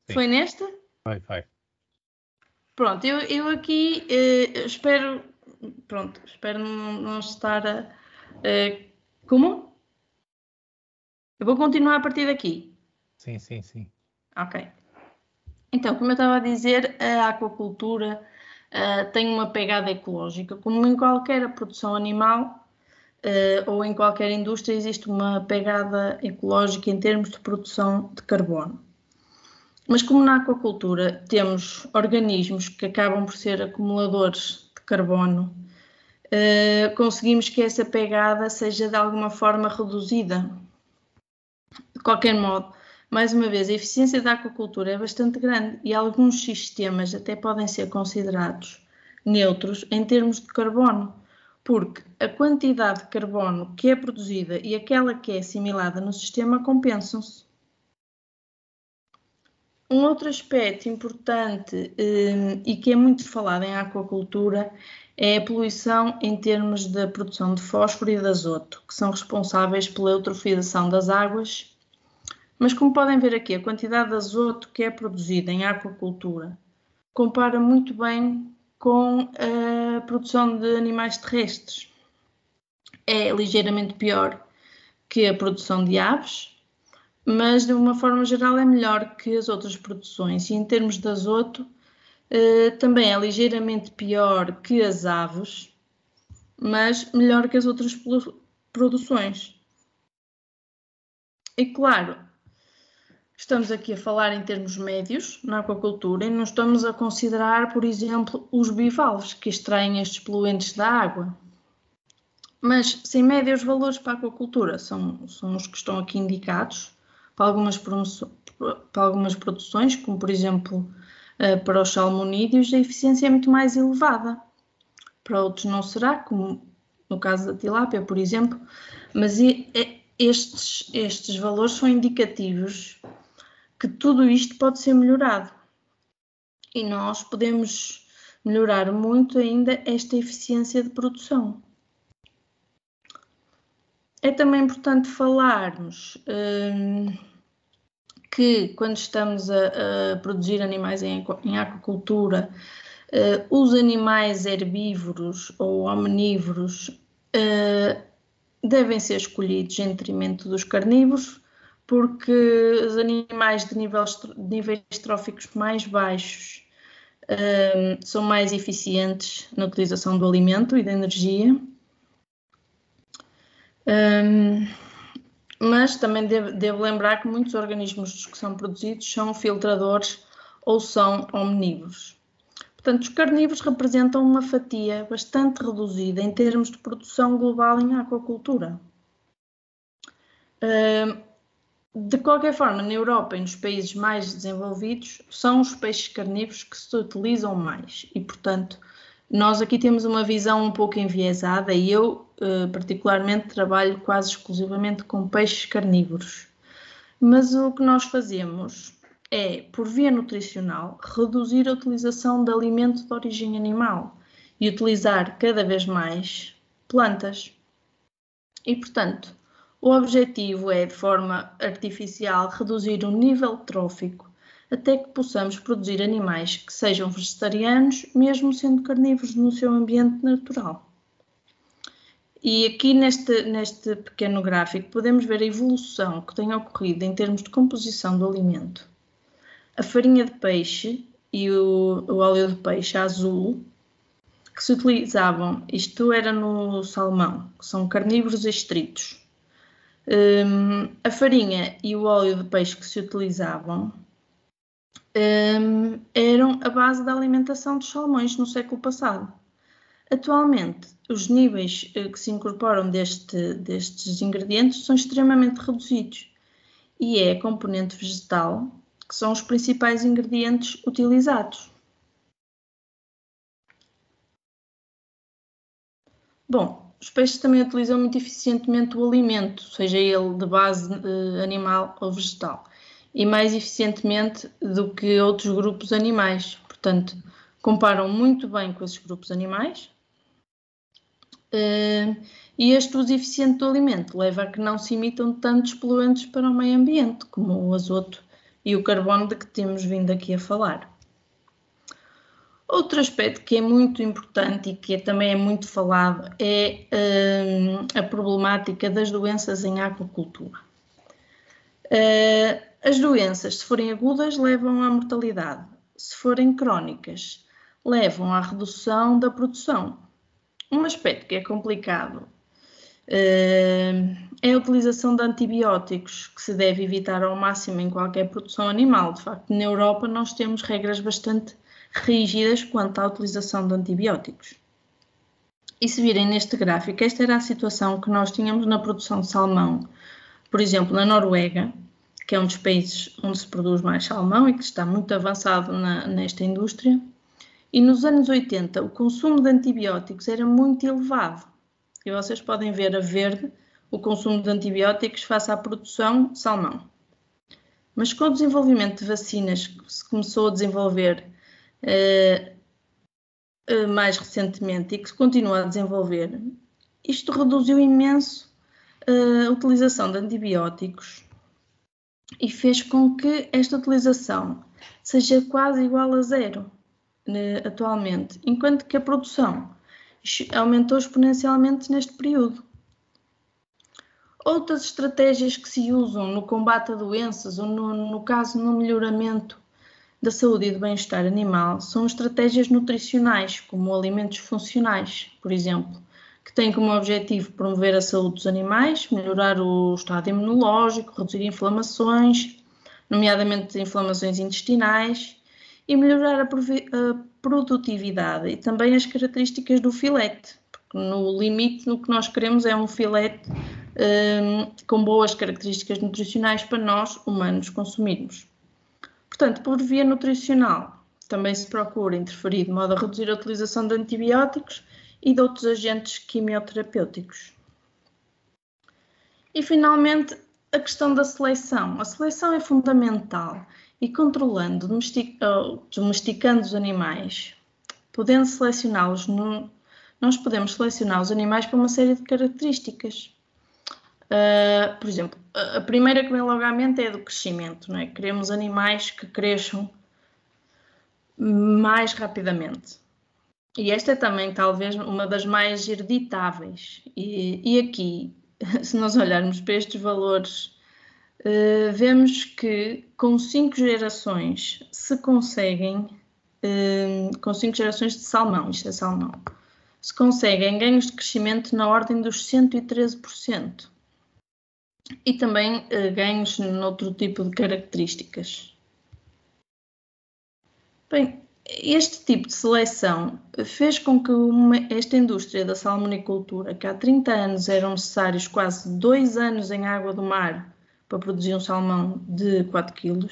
Sim. Foi neste? Foi. Pronto, eu aqui espero não estar a... como? Eu vou continuar a partir daqui. Sim. Ok. Então, como eu estava a dizer, a aquacultura tem uma pegada ecológica. Como em qualquer produção animal ou em qualquer indústria, existe uma pegada ecológica em termos de produção de carbono. Mas como na aquacultura temos organismos que acabam por ser acumuladores de carbono, conseguimos que essa pegada seja de alguma forma reduzida. De qualquer modo, mais uma vez, a eficiência da aquacultura é bastante grande e alguns sistemas até podem ser considerados neutros em termos de carbono, porque a quantidade de carbono que é produzida e aquela que é assimilada no sistema compensam-se. Um outro aspecto importante e que é muito falado em aquacultura é a poluição em termos da produção de fósforo e de azoto, que são responsáveis pela eutrofização das águas. Mas como podem ver aqui, a quantidade de azoto que é produzida em aquacultura compara muito bem com a produção de animais terrestres. É ligeiramente pior que a produção de aves, mas de uma forma geral é melhor que as outras produções. E em termos de azoto, também é ligeiramente pior que as aves, mas melhor que as outras produções. E claro, estamos aqui a falar em termos médios na aquacultura e não estamos a considerar, por exemplo, os bivalves que extraem estes poluentes da água. Mas, sem média, os valores para a aquacultura são os que estão aqui indicados para algumas produções, como por exemplo para os salmonídeos, a eficiência é muito mais elevada. Para outros não será, como no caso da tilápia, por exemplo, mas estes valores são indicativos que tudo isto pode ser melhorado. E nós podemos melhorar muito ainda esta eficiência de produção. É também importante falarmos que quando estamos a produzir animais em aquacultura, os animais herbívoros ou omnívoros devem ser escolhidos em detrimento dos carnívoros, porque os animais de níveis tróficos mais baixos são mais eficientes na utilização do alimento e da energia. Mas também devo lembrar que muitos organismos que são produzidos são filtradores ou são omnívoros. Portanto, os carnívoros representam uma fatia bastante reduzida em termos de produção global em aquacultura. De qualquer forma, na Europa e nos países mais desenvolvidos, são os peixes carnívoros que se utilizam mais e, portanto, nós aqui temos uma visão um pouco enviesada e eu, particularmente, trabalho quase exclusivamente com peixes carnívoros. Mas o que nós fazemos é, por via nutricional, reduzir a utilização de alimento de origem animal e utilizar cada vez mais plantas. E, portanto, o objetivo é, de forma artificial, reduzir o nível trófico até que possamos produzir animais que sejam vegetarianos, mesmo sendo carnívoros no seu ambiente natural. E aqui neste pequeno gráfico podemos ver a evolução que tem ocorrido em termos de composição do alimento. A farinha de peixe e o óleo de peixe azul, que se utilizavam, isto era no salmão, que são carnívoros estritos. A farinha e o óleo de peixe que se utilizavam eram a base da alimentação dos salmões no século passado. Atualmente, os níveis que se incorporam destes ingredientes são extremamente reduzidos e é a componente vegetal que são os principais ingredientes utilizados. Bom, os peixes também utilizam muito eficientemente o alimento, seja ele de base animal ou vegetal, e mais eficientemente do que outros grupos animais. Portanto, comparam muito bem com esses grupos animais. E este uso eficiente do alimento leva a que não se emitam tantos poluentes para o meio ambiente, como o azoto e o carbono de que temos vindo aqui a falar. Outro aspecto que é muito importante e que também é muito falado é a problemática das doenças em aquacultura. As doenças, se forem agudas, levam à mortalidade. Se forem crónicas, levam à redução da produção. Um aspecto que é complicado é a utilização de antibióticos, que se deve evitar ao máximo em qualquer produção animal. De facto, na Europa nós temos regras bastante rígidas quanto à utilização de antibióticos. E se virem neste gráfico, esta era a situação que nós tínhamos na produção de salmão, por exemplo, na Noruega, que é um dos países onde se produz mais salmão e que está muito avançado nesta indústria. E nos anos 80, o consumo de antibióticos era muito elevado. E vocês podem ver a verde o consumo de antibióticos face à produção de salmão. Mas com o desenvolvimento de vacinas que se começou a desenvolver mais recentemente e que se continua a desenvolver, isto reduziu imenso a utilização de antibióticos e fez com que esta utilização seja quase igual a zero atualmente, enquanto que a produção aumentou exponencialmente neste período. Outras estratégias que se usam no combate a doenças ou no caso no melhoramento da saúde e do bem-estar animal são estratégias nutricionais, como alimentos funcionais, por exemplo, que têm como objetivo promover a saúde dos animais, melhorar o estado imunológico, reduzir inflamações, nomeadamente inflamações intestinais, e melhorar a produtividade e também as características do filete, porque no limite o que nós queremos é um filete com boas características nutricionais para nós, humanos, consumirmos. Portanto, por via nutricional, também se procura interferir de modo a reduzir a utilização de antibióticos e de outros agentes quimioterapêuticos. E, finalmente, a questão da seleção. A seleção é fundamental e controlando, domesticando os animais, podendo selecioná-los, nós podemos selecionar os animais por uma série de características. Por exemplo, a primeira que vem logo à mente é a do crescimento, não é? Queremos animais que cresçam mais rapidamente. E esta é também talvez uma das mais hereditáveis. E aqui, se nós olharmos para estes valores, vemos que com 5 gerações se conseguem, com 5 gerações de salmão, isto é salmão, se conseguem ganhos de crescimento na ordem dos 113%. e também ganhos noutro tipo de características. Bem, este tipo de seleção fez com que esta indústria da salmonicultura, que há 30 anos eram necessários quase 2 anos em água do mar para produzir um salmão de 4 kg,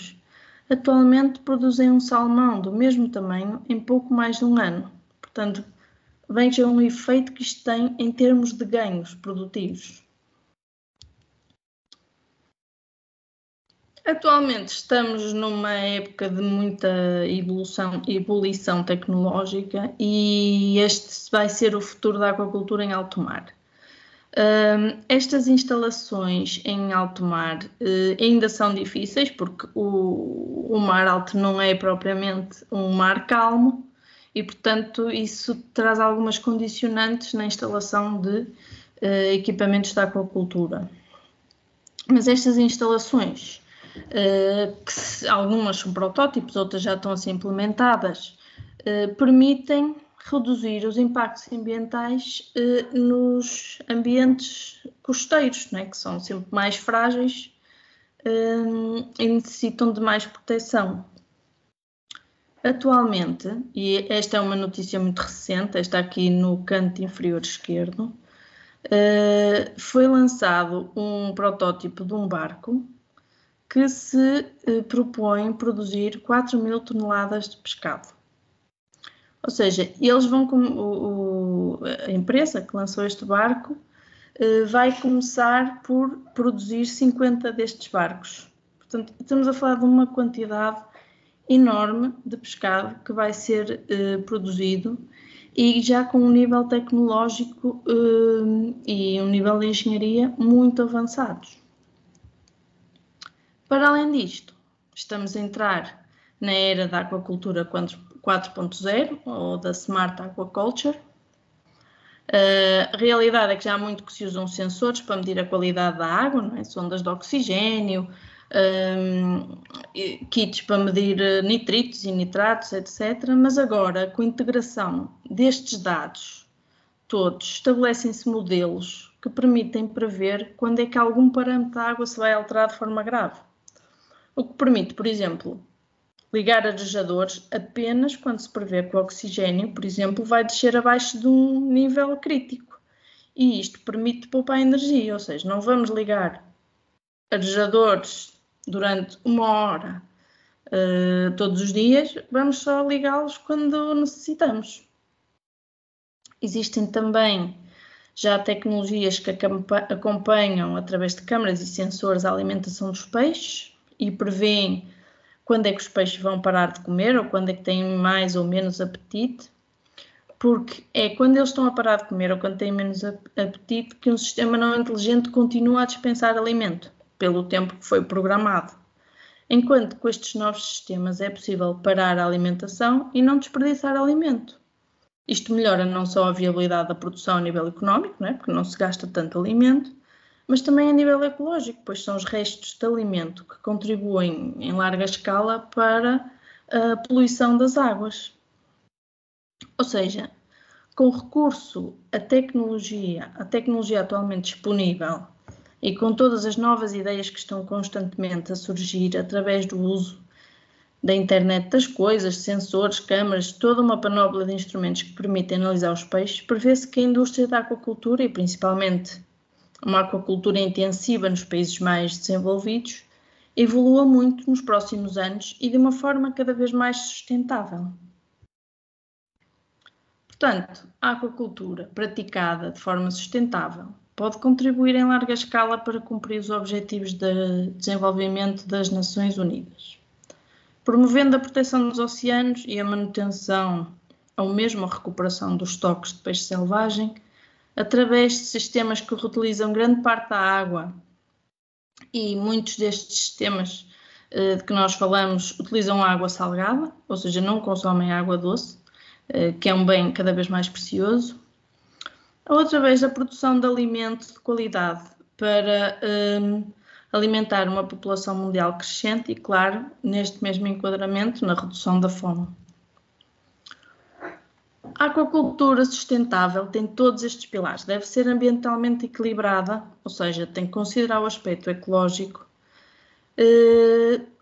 atualmente produzem um salmão do mesmo tamanho em pouco mais de um ano. Portanto, vejam o efeito que isto tem em termos de ganhos produtivos. Atualmente estamos numa época de muita evolução tecnológica e este vai ser o futuro da aquacultura em alto mar. Estas instalações em alto mar ainda são difíceis porque o mar alto não é propriamente um mar calmo e, portanto, isso traz algumas condicionantes na instalação de equipamentos de aquacultura. Mas estas instalações, que algumas são protótipos, outras já estão a ser implementadas, permitem reduzir os impactos ambientais nos ambientes costeiros, não é? Que são sempre mais frágeis e necessitam de mais proteção. Atualmente, e esta é uma notícia muito recente, está aqui no canto inferior esquerdo, foi lançado um protótipo de um barco que se propõe produzir 4.000 toneladas de pescado. Ou seja, eles vão, a empresa que lançou este barco vai começar por produzir 50 destes barcos. Portanto, estamos a falar de uma quantidade enorme de pescado que vai ser produzido e já com um nível tecnológico e um nível de engenharia muito avançados. Para além disto, estamos a entrar na era da aquacultura 4.0 ou da Smart Aquaculture. A realidade é que já há muito que se usam sensores para medir a qualidade da água, não é? Sondas de oxigênio, kits para medir nitritos e nitratos, etc. Mas agora, com a integração destes dados todos, estabelecem-se modelos que permitem prever quando é que algum parâmetro da água se vai alterar de forma grave. O que permite, por exemplo, ligar arejadores apenas quando se prevê que o oxigênio, por exemplo, vai descer abaixo de um nível crítico. E isto permite poupar energia, ou seja, não vamos ligar arejadores durante 1 hora todos os dias, vamos só ligá-los quando necessitamos. Existem também já tecnologias que acompanham, através de câmaras e sensores, a alimentação dos peixes e prevêem quando é que os peixes vão parar de comer ou quando é que têm mais ou menos apetite, porque é quando eles estão a parar de comer ou quando têm menos apetite que um sistema não inteligente continua a dispensar alimento, pelo tempo que foi programado. Enquanto com estes novos sistemas é possível parar a alimentação e não desperdiçar alimento. Isto melhora não só a viabilidade da produção a nível económico, não é? Porque não se gasta tanto alimento, mas também a nível ecológico, pois são os restos de alimento que contribuem em larga escala para a poluição das águas. Ou seja, com recurso à tecnologia atualmente disponível e com todas as novas ideias que estão constantemente a surgir através do uso da internet das coisas, sensores, câmaras, toda uma panóplia de instrumentos que permitem analisar os peixes, prevê-se que a indústria da aquacultura, e principalmente uma aquacultura intensiva nos países mais desenvolvidos, evolua muito nos próximos anos e de uma forma cada vez mais sustentável. Portanto, a aquacultura praticada de forma sustentável pode contribuir em larga escala para cumprir os objetivos de desenvolvimento das Nações Unidas, promovendo a proteção dos oceanos e a manutenção ou mesmo a recuperação dos estoques de peixe selvagem, através de sistemas que reutilizam grande parte da água, e muitos destes sistemas de que nós falamos utilizam água salgada, ou seja, não consomem água doce, que é um bem cada vez mais precioso, ou através da produção de alimento de qualidade para alimentar uma população mundial crescente e, claro, neste mesmo enquadramento, na redução da fome. A aquacultura sustentável tem todos estes pilares. Deve ser ambientalmente equilibrada, ou seja, tem que considerar o aspecto ecológico.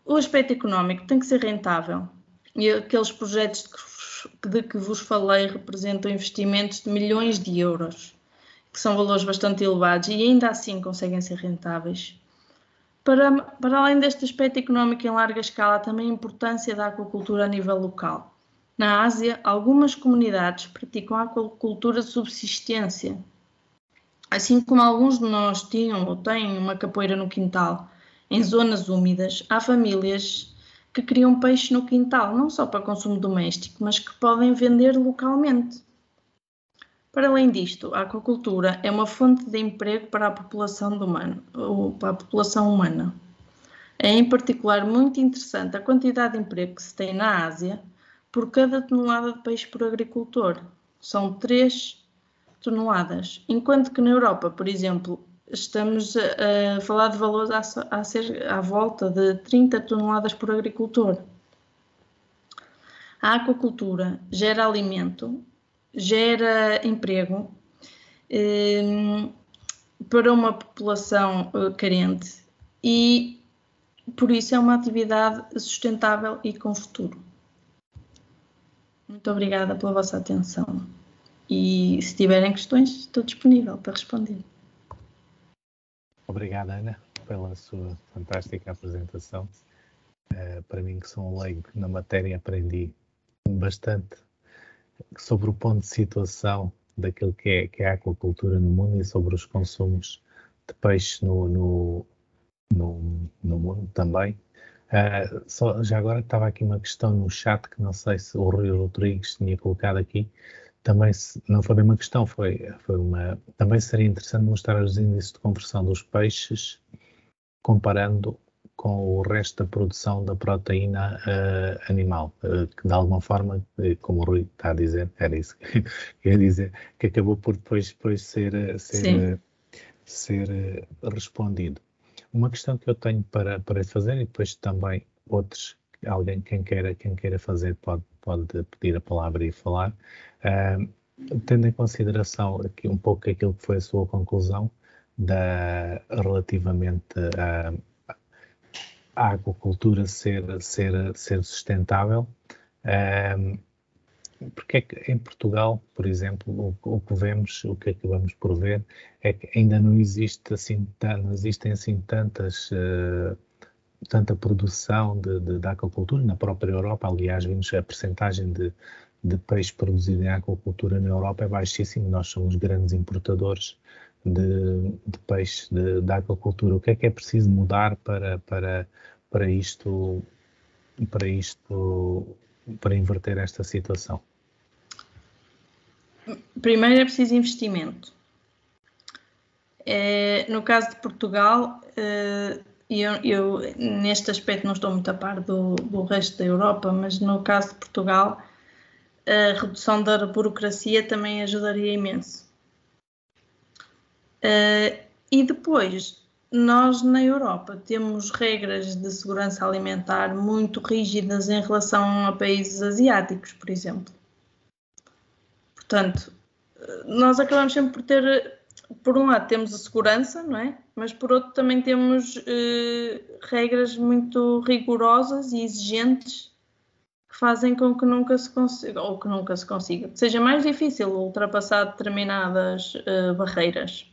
O aspecto económico tem que ser rentável. E aqueles projetos de que vos falei representam investimentos de milhões de euros, que são valores bastante elevados e ainda assim conseguem ser rentáveis. Para além deste aspecto económico em larga escala, também a importância da aquacultura a nível local. Na Ásia, algumas comunidades praticam a aquacultura de subsistência. Assim como alguns de nós tinham ou têm uma capoeira no quintal, em zonas úmidas, há famílias que criam peixe no quintal, não só para consumo doméstico, mas que podem vender localmente. Para além disto, a aquacultura é uma fonte de emprego para a população humana. É em particular muito interessante a quantidade de emprego que se tem na Ásia por cada tonelada de peixe por agricultor. São 3 toneladas, enquanto que na Europa, por exemplo, estamos a falar de valores à volta de 30 toneladas por agricultor. A aquacultura gera alimento, gera emprego para uma população carente e, por isso, é uma atividade sustentável e com futuro. Muito obrigada pela vossa atenção. E se tiverem questões, estou disponível para responder. Obrigado, Ana, pela sua fantástica apresentação. Para mim, que sou um leigo na matéria, aprendi bastante sobre o ponto de situação daquilo que é a aquacultura no mundo e sobre os consumos de peixe no mundo também. Já agora estava aqui uma questão no chat que não sei se o Rui Rodrigues tinha colocado aqui. Também, não foi bem uma questão, também seria interessante mostrar os índices de conversão dos peixes comparando com o resto da produção da proteína animal, que de alguma forma, como o Rui está a dizer, era isso que eu ia dizer, que acabou por depois ser respondido. Uma questão que eu tenho para fazer, e depois também quem queira fazer pode pedir a palavra e falar, tendo em consideração aqui um pouco aquilo que foi a sua conclusão relativamente à aquacultura ser sustentável, porque é que em Portugal, por exemplo, o que acabamos por ver é que ainda não existem assim tanta produção de aquacultura na própria Europa. Aliás, vimos a percentagem de peixe produzido em aquacultura na Europa é baixíssimo. Nós somos grandes importadores de peixe da aquacultura. O que é preciso mudar para inverter esta situação? Primeiro é preciso investimento. No caso de Portugal, eu neste aspecto não estou muito a par do resto da Europa, mas no caso de Portugal, a redução da burocracia também ajudaria imenso. E depois, nós na Europa temos regras de segurança alimentar muito rígidas em relação a países asiáticos, por exemplo. Portanto, nós acabamos sempre por ter, por um lado temos a segurança, não é? Mas por outro também temos regras muito rigorosas e exigentes que fazem com que nunca se consiga, que seja mais difícil ultrapassar determinadas barreiras.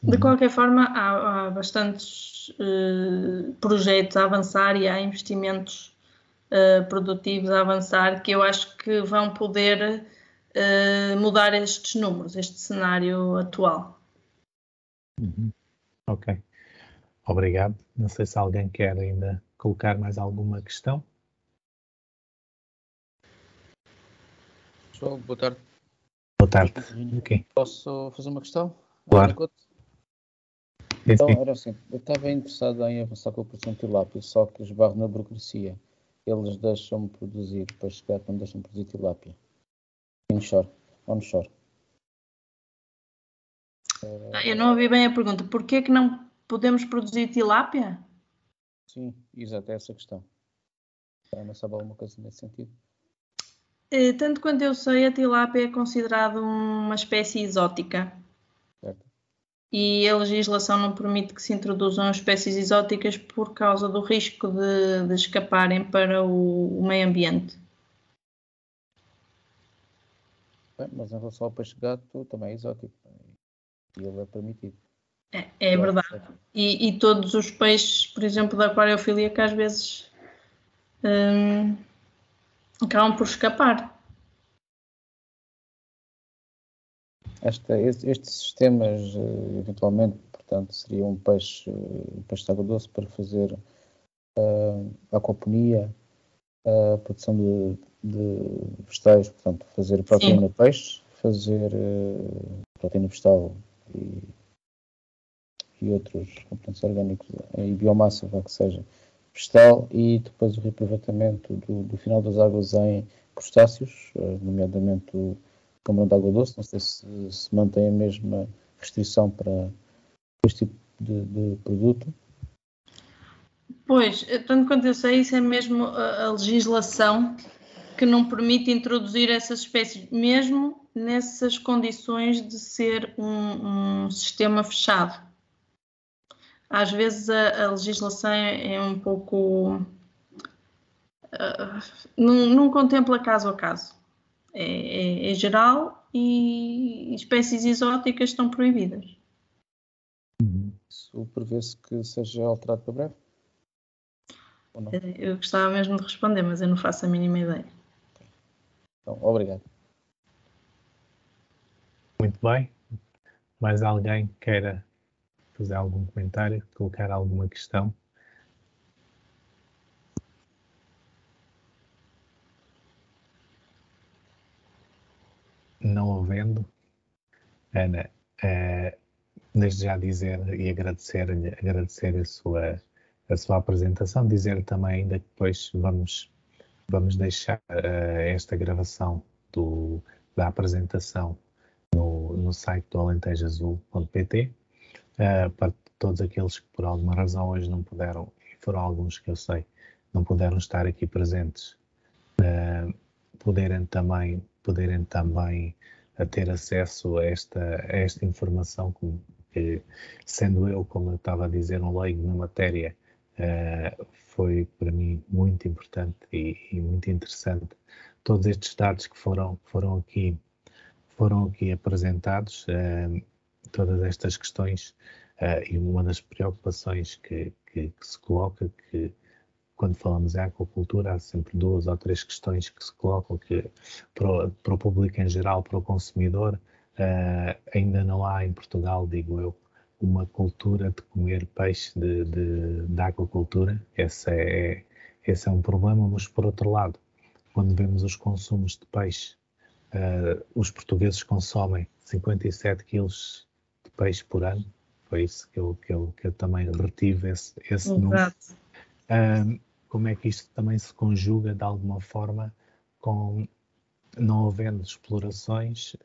De qualquer forma, há bastantes projetos a avançar e há investimentos produtivos a avançar que eu acho que vão poder mudar estes números, este cenário atual. Ok. Obrigado. Não sei se alguém quer ainda colocar mais alguma questão. Pessoal, boa tarde. Boa tarde. Okay. Posso fazer uma questão? Claro. Então, era assim, eu estava interessado em avançar com a produção de tilápia, só que esbarro na burocracia. Eles deixam-me produzir, para chegar, não deixam-me produzir tilápia. Onshore. Eu não ouvi bem a pergunta. Porquê que não podemos produzir tilápia? Sim, exato, é essa a questão. Não sabe alguma coisa nesse sentido? Tanto quanto eu sei, a tilápia é considerada uma espécie exótica. Certo. E a legislação não permite que se introduzam espécies exóticas por causa do risco de escaparem para o meio ambiente. Bem, mas em relação ao peixe-gato, também é exótico. E ele é permitido. É verdade. E todos os peixes, por exemplo, da aquariofilia, que às vezes acabam por escapar. Estes sistemas, eventualmente, portanto, seria um peixe de água doce para fazer aquaponia, a produção de vegetais, portanto, fazer proteína de peixe, fazer proteína vegetal e outros componentes orgânicos e biomassa, vá que seja, vegetal, e depois o reaproveitamento do final das águas em crustáceos, nomeadamente o camarão de água doce. Não sei se mantém a mesma restrição para este tipo de produto. Pois, tanto quanto eu sei, isso é mesmo a legislação que não permite introduzir essas espécies, mesmo nessas condições de ser um sistema fechado. Às vezes a legislação é um pouco... não contempla caso a caso. É geral e espécies exóticas estão proibidas. Isso prevê-se que seja alterado para breve? Ou não? Eu gostava mesmo de responder, mas eu não faço a mínima ideia. Então, obrigado. Muito bem. Mais alguém queira fazer algum comentário, colocar alguma questão? Não havendo, Ana, desde já dizer e agradecer a sua apresentação, dizer também ainda que depois vamos deixar esta gravação da apresentação no site do alentejazul.pt para todos aqueles que por alguma razão hoje não puderam, e foram alguns que eu sei, não puderam estar aqui presentes, poderem também ter acesso a esta informação, que, sendo eu, como eu estava a dizer, um leigo na matéria, foi para mim muito importante e muito interessante. Todos estes dados que foram aqui apresentados, todas estas questões, e uma das preocupações que se coloca, que quando falamos em aquacultura, há sempre 2 ou 3 questões que se colocam, que para o público em geral, para o consumidor, ainda não há em Portugal, digo eu, uma cultura de comer peixe de aquacultura. Esse é um problema, mas por outro lado, quando vemos os consumos de peixe, os portugueses consomem 57 quilos de peixe por ano. Foi isso que eu também retive, esse número. Como é que isto também se conjuga de alguma forma com não havendo explorações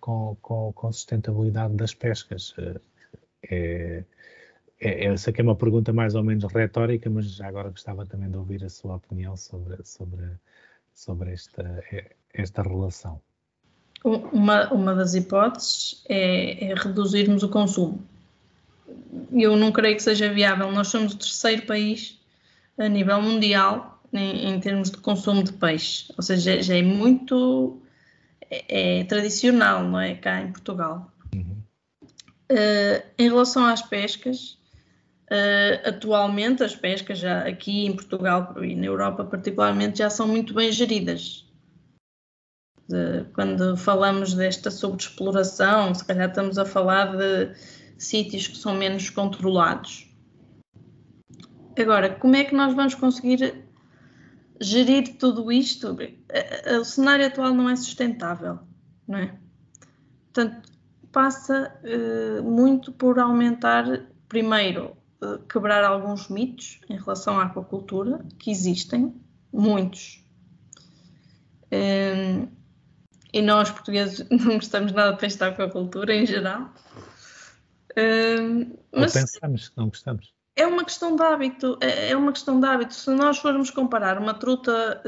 com sustentabilidade das pescas? Eu sei que é uma pergunta mais ou menos retórica, mas já agora gostava também de ouvir a sua opinião sobre esta relação. Uma das hipóteses é reduzirmos o consumo. Eu não creio que seja viável. Nós somos o 3º país a nível mundial em termos de consumo de peixe. Ou seja, já é muito tradicional, não é? Cá em Portugal. Em relação às pescas, atualmente as pescas já aqui em Portugal e na Europa particularmente já são muito bem geridas. Quando falamos desta sobreexploração, se calhar estamos a falar de sítios que são menos controlados. Agora, como é que nós vamos conseguir gerir tudo isto? O cenário atual não é sustentável, não é? Portanto, passa muito por aumentar, primeiro, quebrar alguns mitos em relação à aquacultura, que existem, muitos. E nós, portugueses, não gostamos nada de peixe de aquacultura, em geral. Mas pensamos que não gostamos. É uma questão de hábito, é uma questão de hábito. Se nós formos comparar uma truta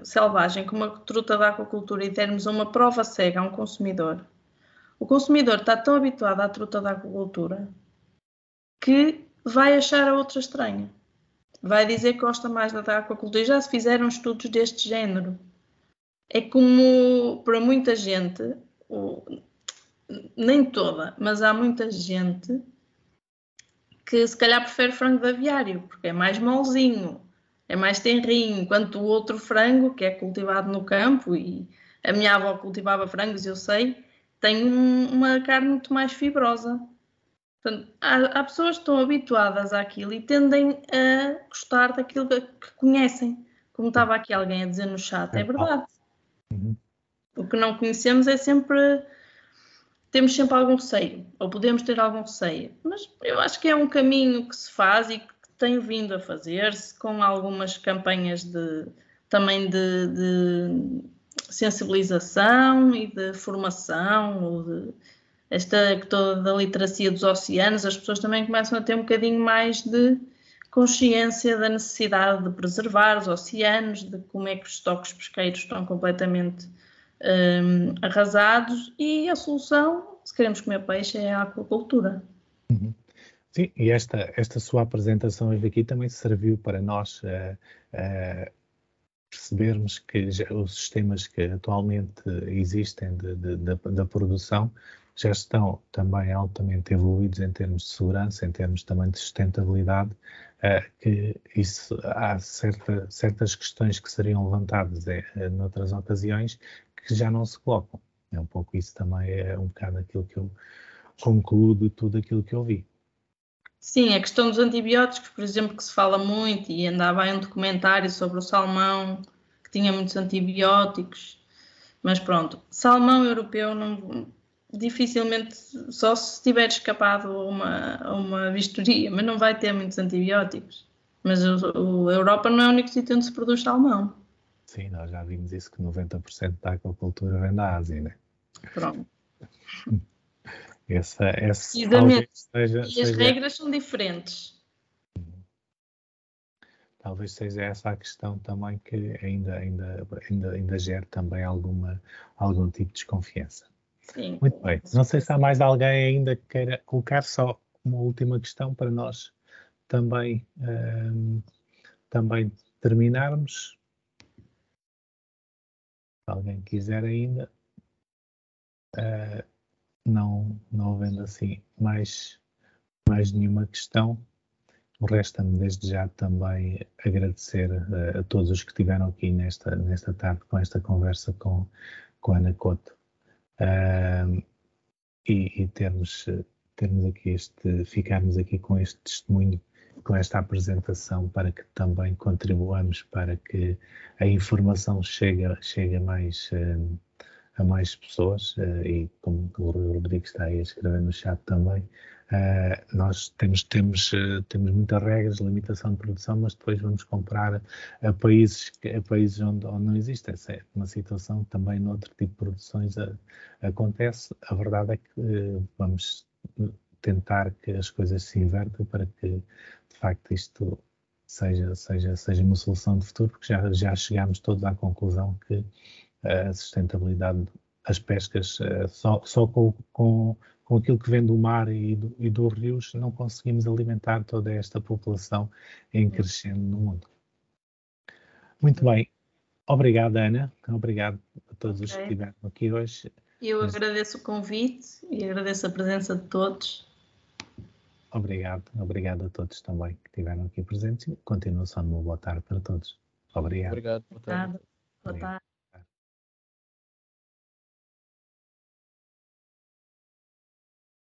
selvagem com uma truta da aquacultura e dermos uma prova cega a um consumidor, o consumidor está tão habituado à truta da aquacultura que vai achar a outra estranha. Vai dizer que gosta mais da aquacultura. E já se fizeram estudos deste género. É como, para muita gente, nem toda, mas há muita gente que se calhar prefere frango de aviário, porque é mais molzinho, é mais tenrinho, enquanto o outro frango, que é cultivado no campo, e a minha avó cultivava frangos, eu sei, tem uma carne muito mais fibrosa. Portanto, há pessoas que estão habituadas àquilo e tendem a gostar daquilo que conhecem. Como estava aqui alguém a dizer no chat, é verdade. O que não conhecemos é sempre... Temos sempre algum receio, ou podemos ter algum receio, mas eu acho que é um caminho que se faz e que tem vindo a fazer-se com algumas campanhas também de sensibilização e de formação, ou de toda da literacia dos oceanos. As pessoas também começam a ter um bocadinho mais de consciência da necessidade de preservar os oceanos, de como é que os estoques pesqueiros estão completamente arrasados, e a solução, se queremos comer peixe, é a aquacultura. Sim, e esta sua apresentação hoje aqui também serviu para nós percebermos que os sistemas que atualmente existem da produção já estão também altamente evoluídos em termos de segurança, em termos também de sustentabilidade, que isso, há certas questões que seriam levantadas noutras ocasiões que já não se colocam. É um pouco isso também, é um bocado aquilo que eu concluo de tudo aquilo que eu vi. Sim, a questão dos antibióticos, por exemplo, que se fala muito, e andava aí um documentário sobre o salmão, que tinha muitos antibióticos, mas pronto, salmão europeu dificilmente, só se tiver escapado a uma vistoria, mas não vai ter muitos antibióticos. Mas a Europa não é o único sítio onde se produz salmão. Sim, nós já vimos isso, que 90% da aquacultura vem da Ásia, né? Pronto. Precisamente. E as regras são diferentes. Talvez seja essa a questão também que ainda gera também algum tipo de desconfiança. Sim. Muito bem. Não sei se há mais alguém ainda que queira colocar só uma última questão para nós também terminarmos. Se alguém quiser ainda. Não havendo assim mais nenhuma questão, resta-me desde já também agradecer a todos os que estiveram aqui nesta tarde com esta conversa com a Ana Couto, e termos aqui ficarmos aqui com este testemunho, com esta apresentação, para que também contribuamos para que a informação chegue a mais pessoas, e como o Rodrigo está aí a escrever no chat também, nós temos muitas regras de limitação de produção, mas depois vamos comprar a países onde não existe. Essa é uma situação também noutro tipo de produções acontece. A verdade é que vamos tentar que as coisas se invertam para que, de facto, isto seja uma solução de futuro, porque já chegámos todos à conclusão que a sustentabilidade, as pescas, só com aquilo que vem do mar e dos rios, não conseguimos alimentar toda esta população em crescendo no mundo. Muito bem. Obrigado, Ana. Obrigado a todos os que estiveram aqui hoje. Eu agradeço o convite e agradeço a presença de todos. Obrigado a todos também que estiveram aqui presentes, e continuação de uma boa tarde para todos. Obrigado. Obrigado. Boa tarde.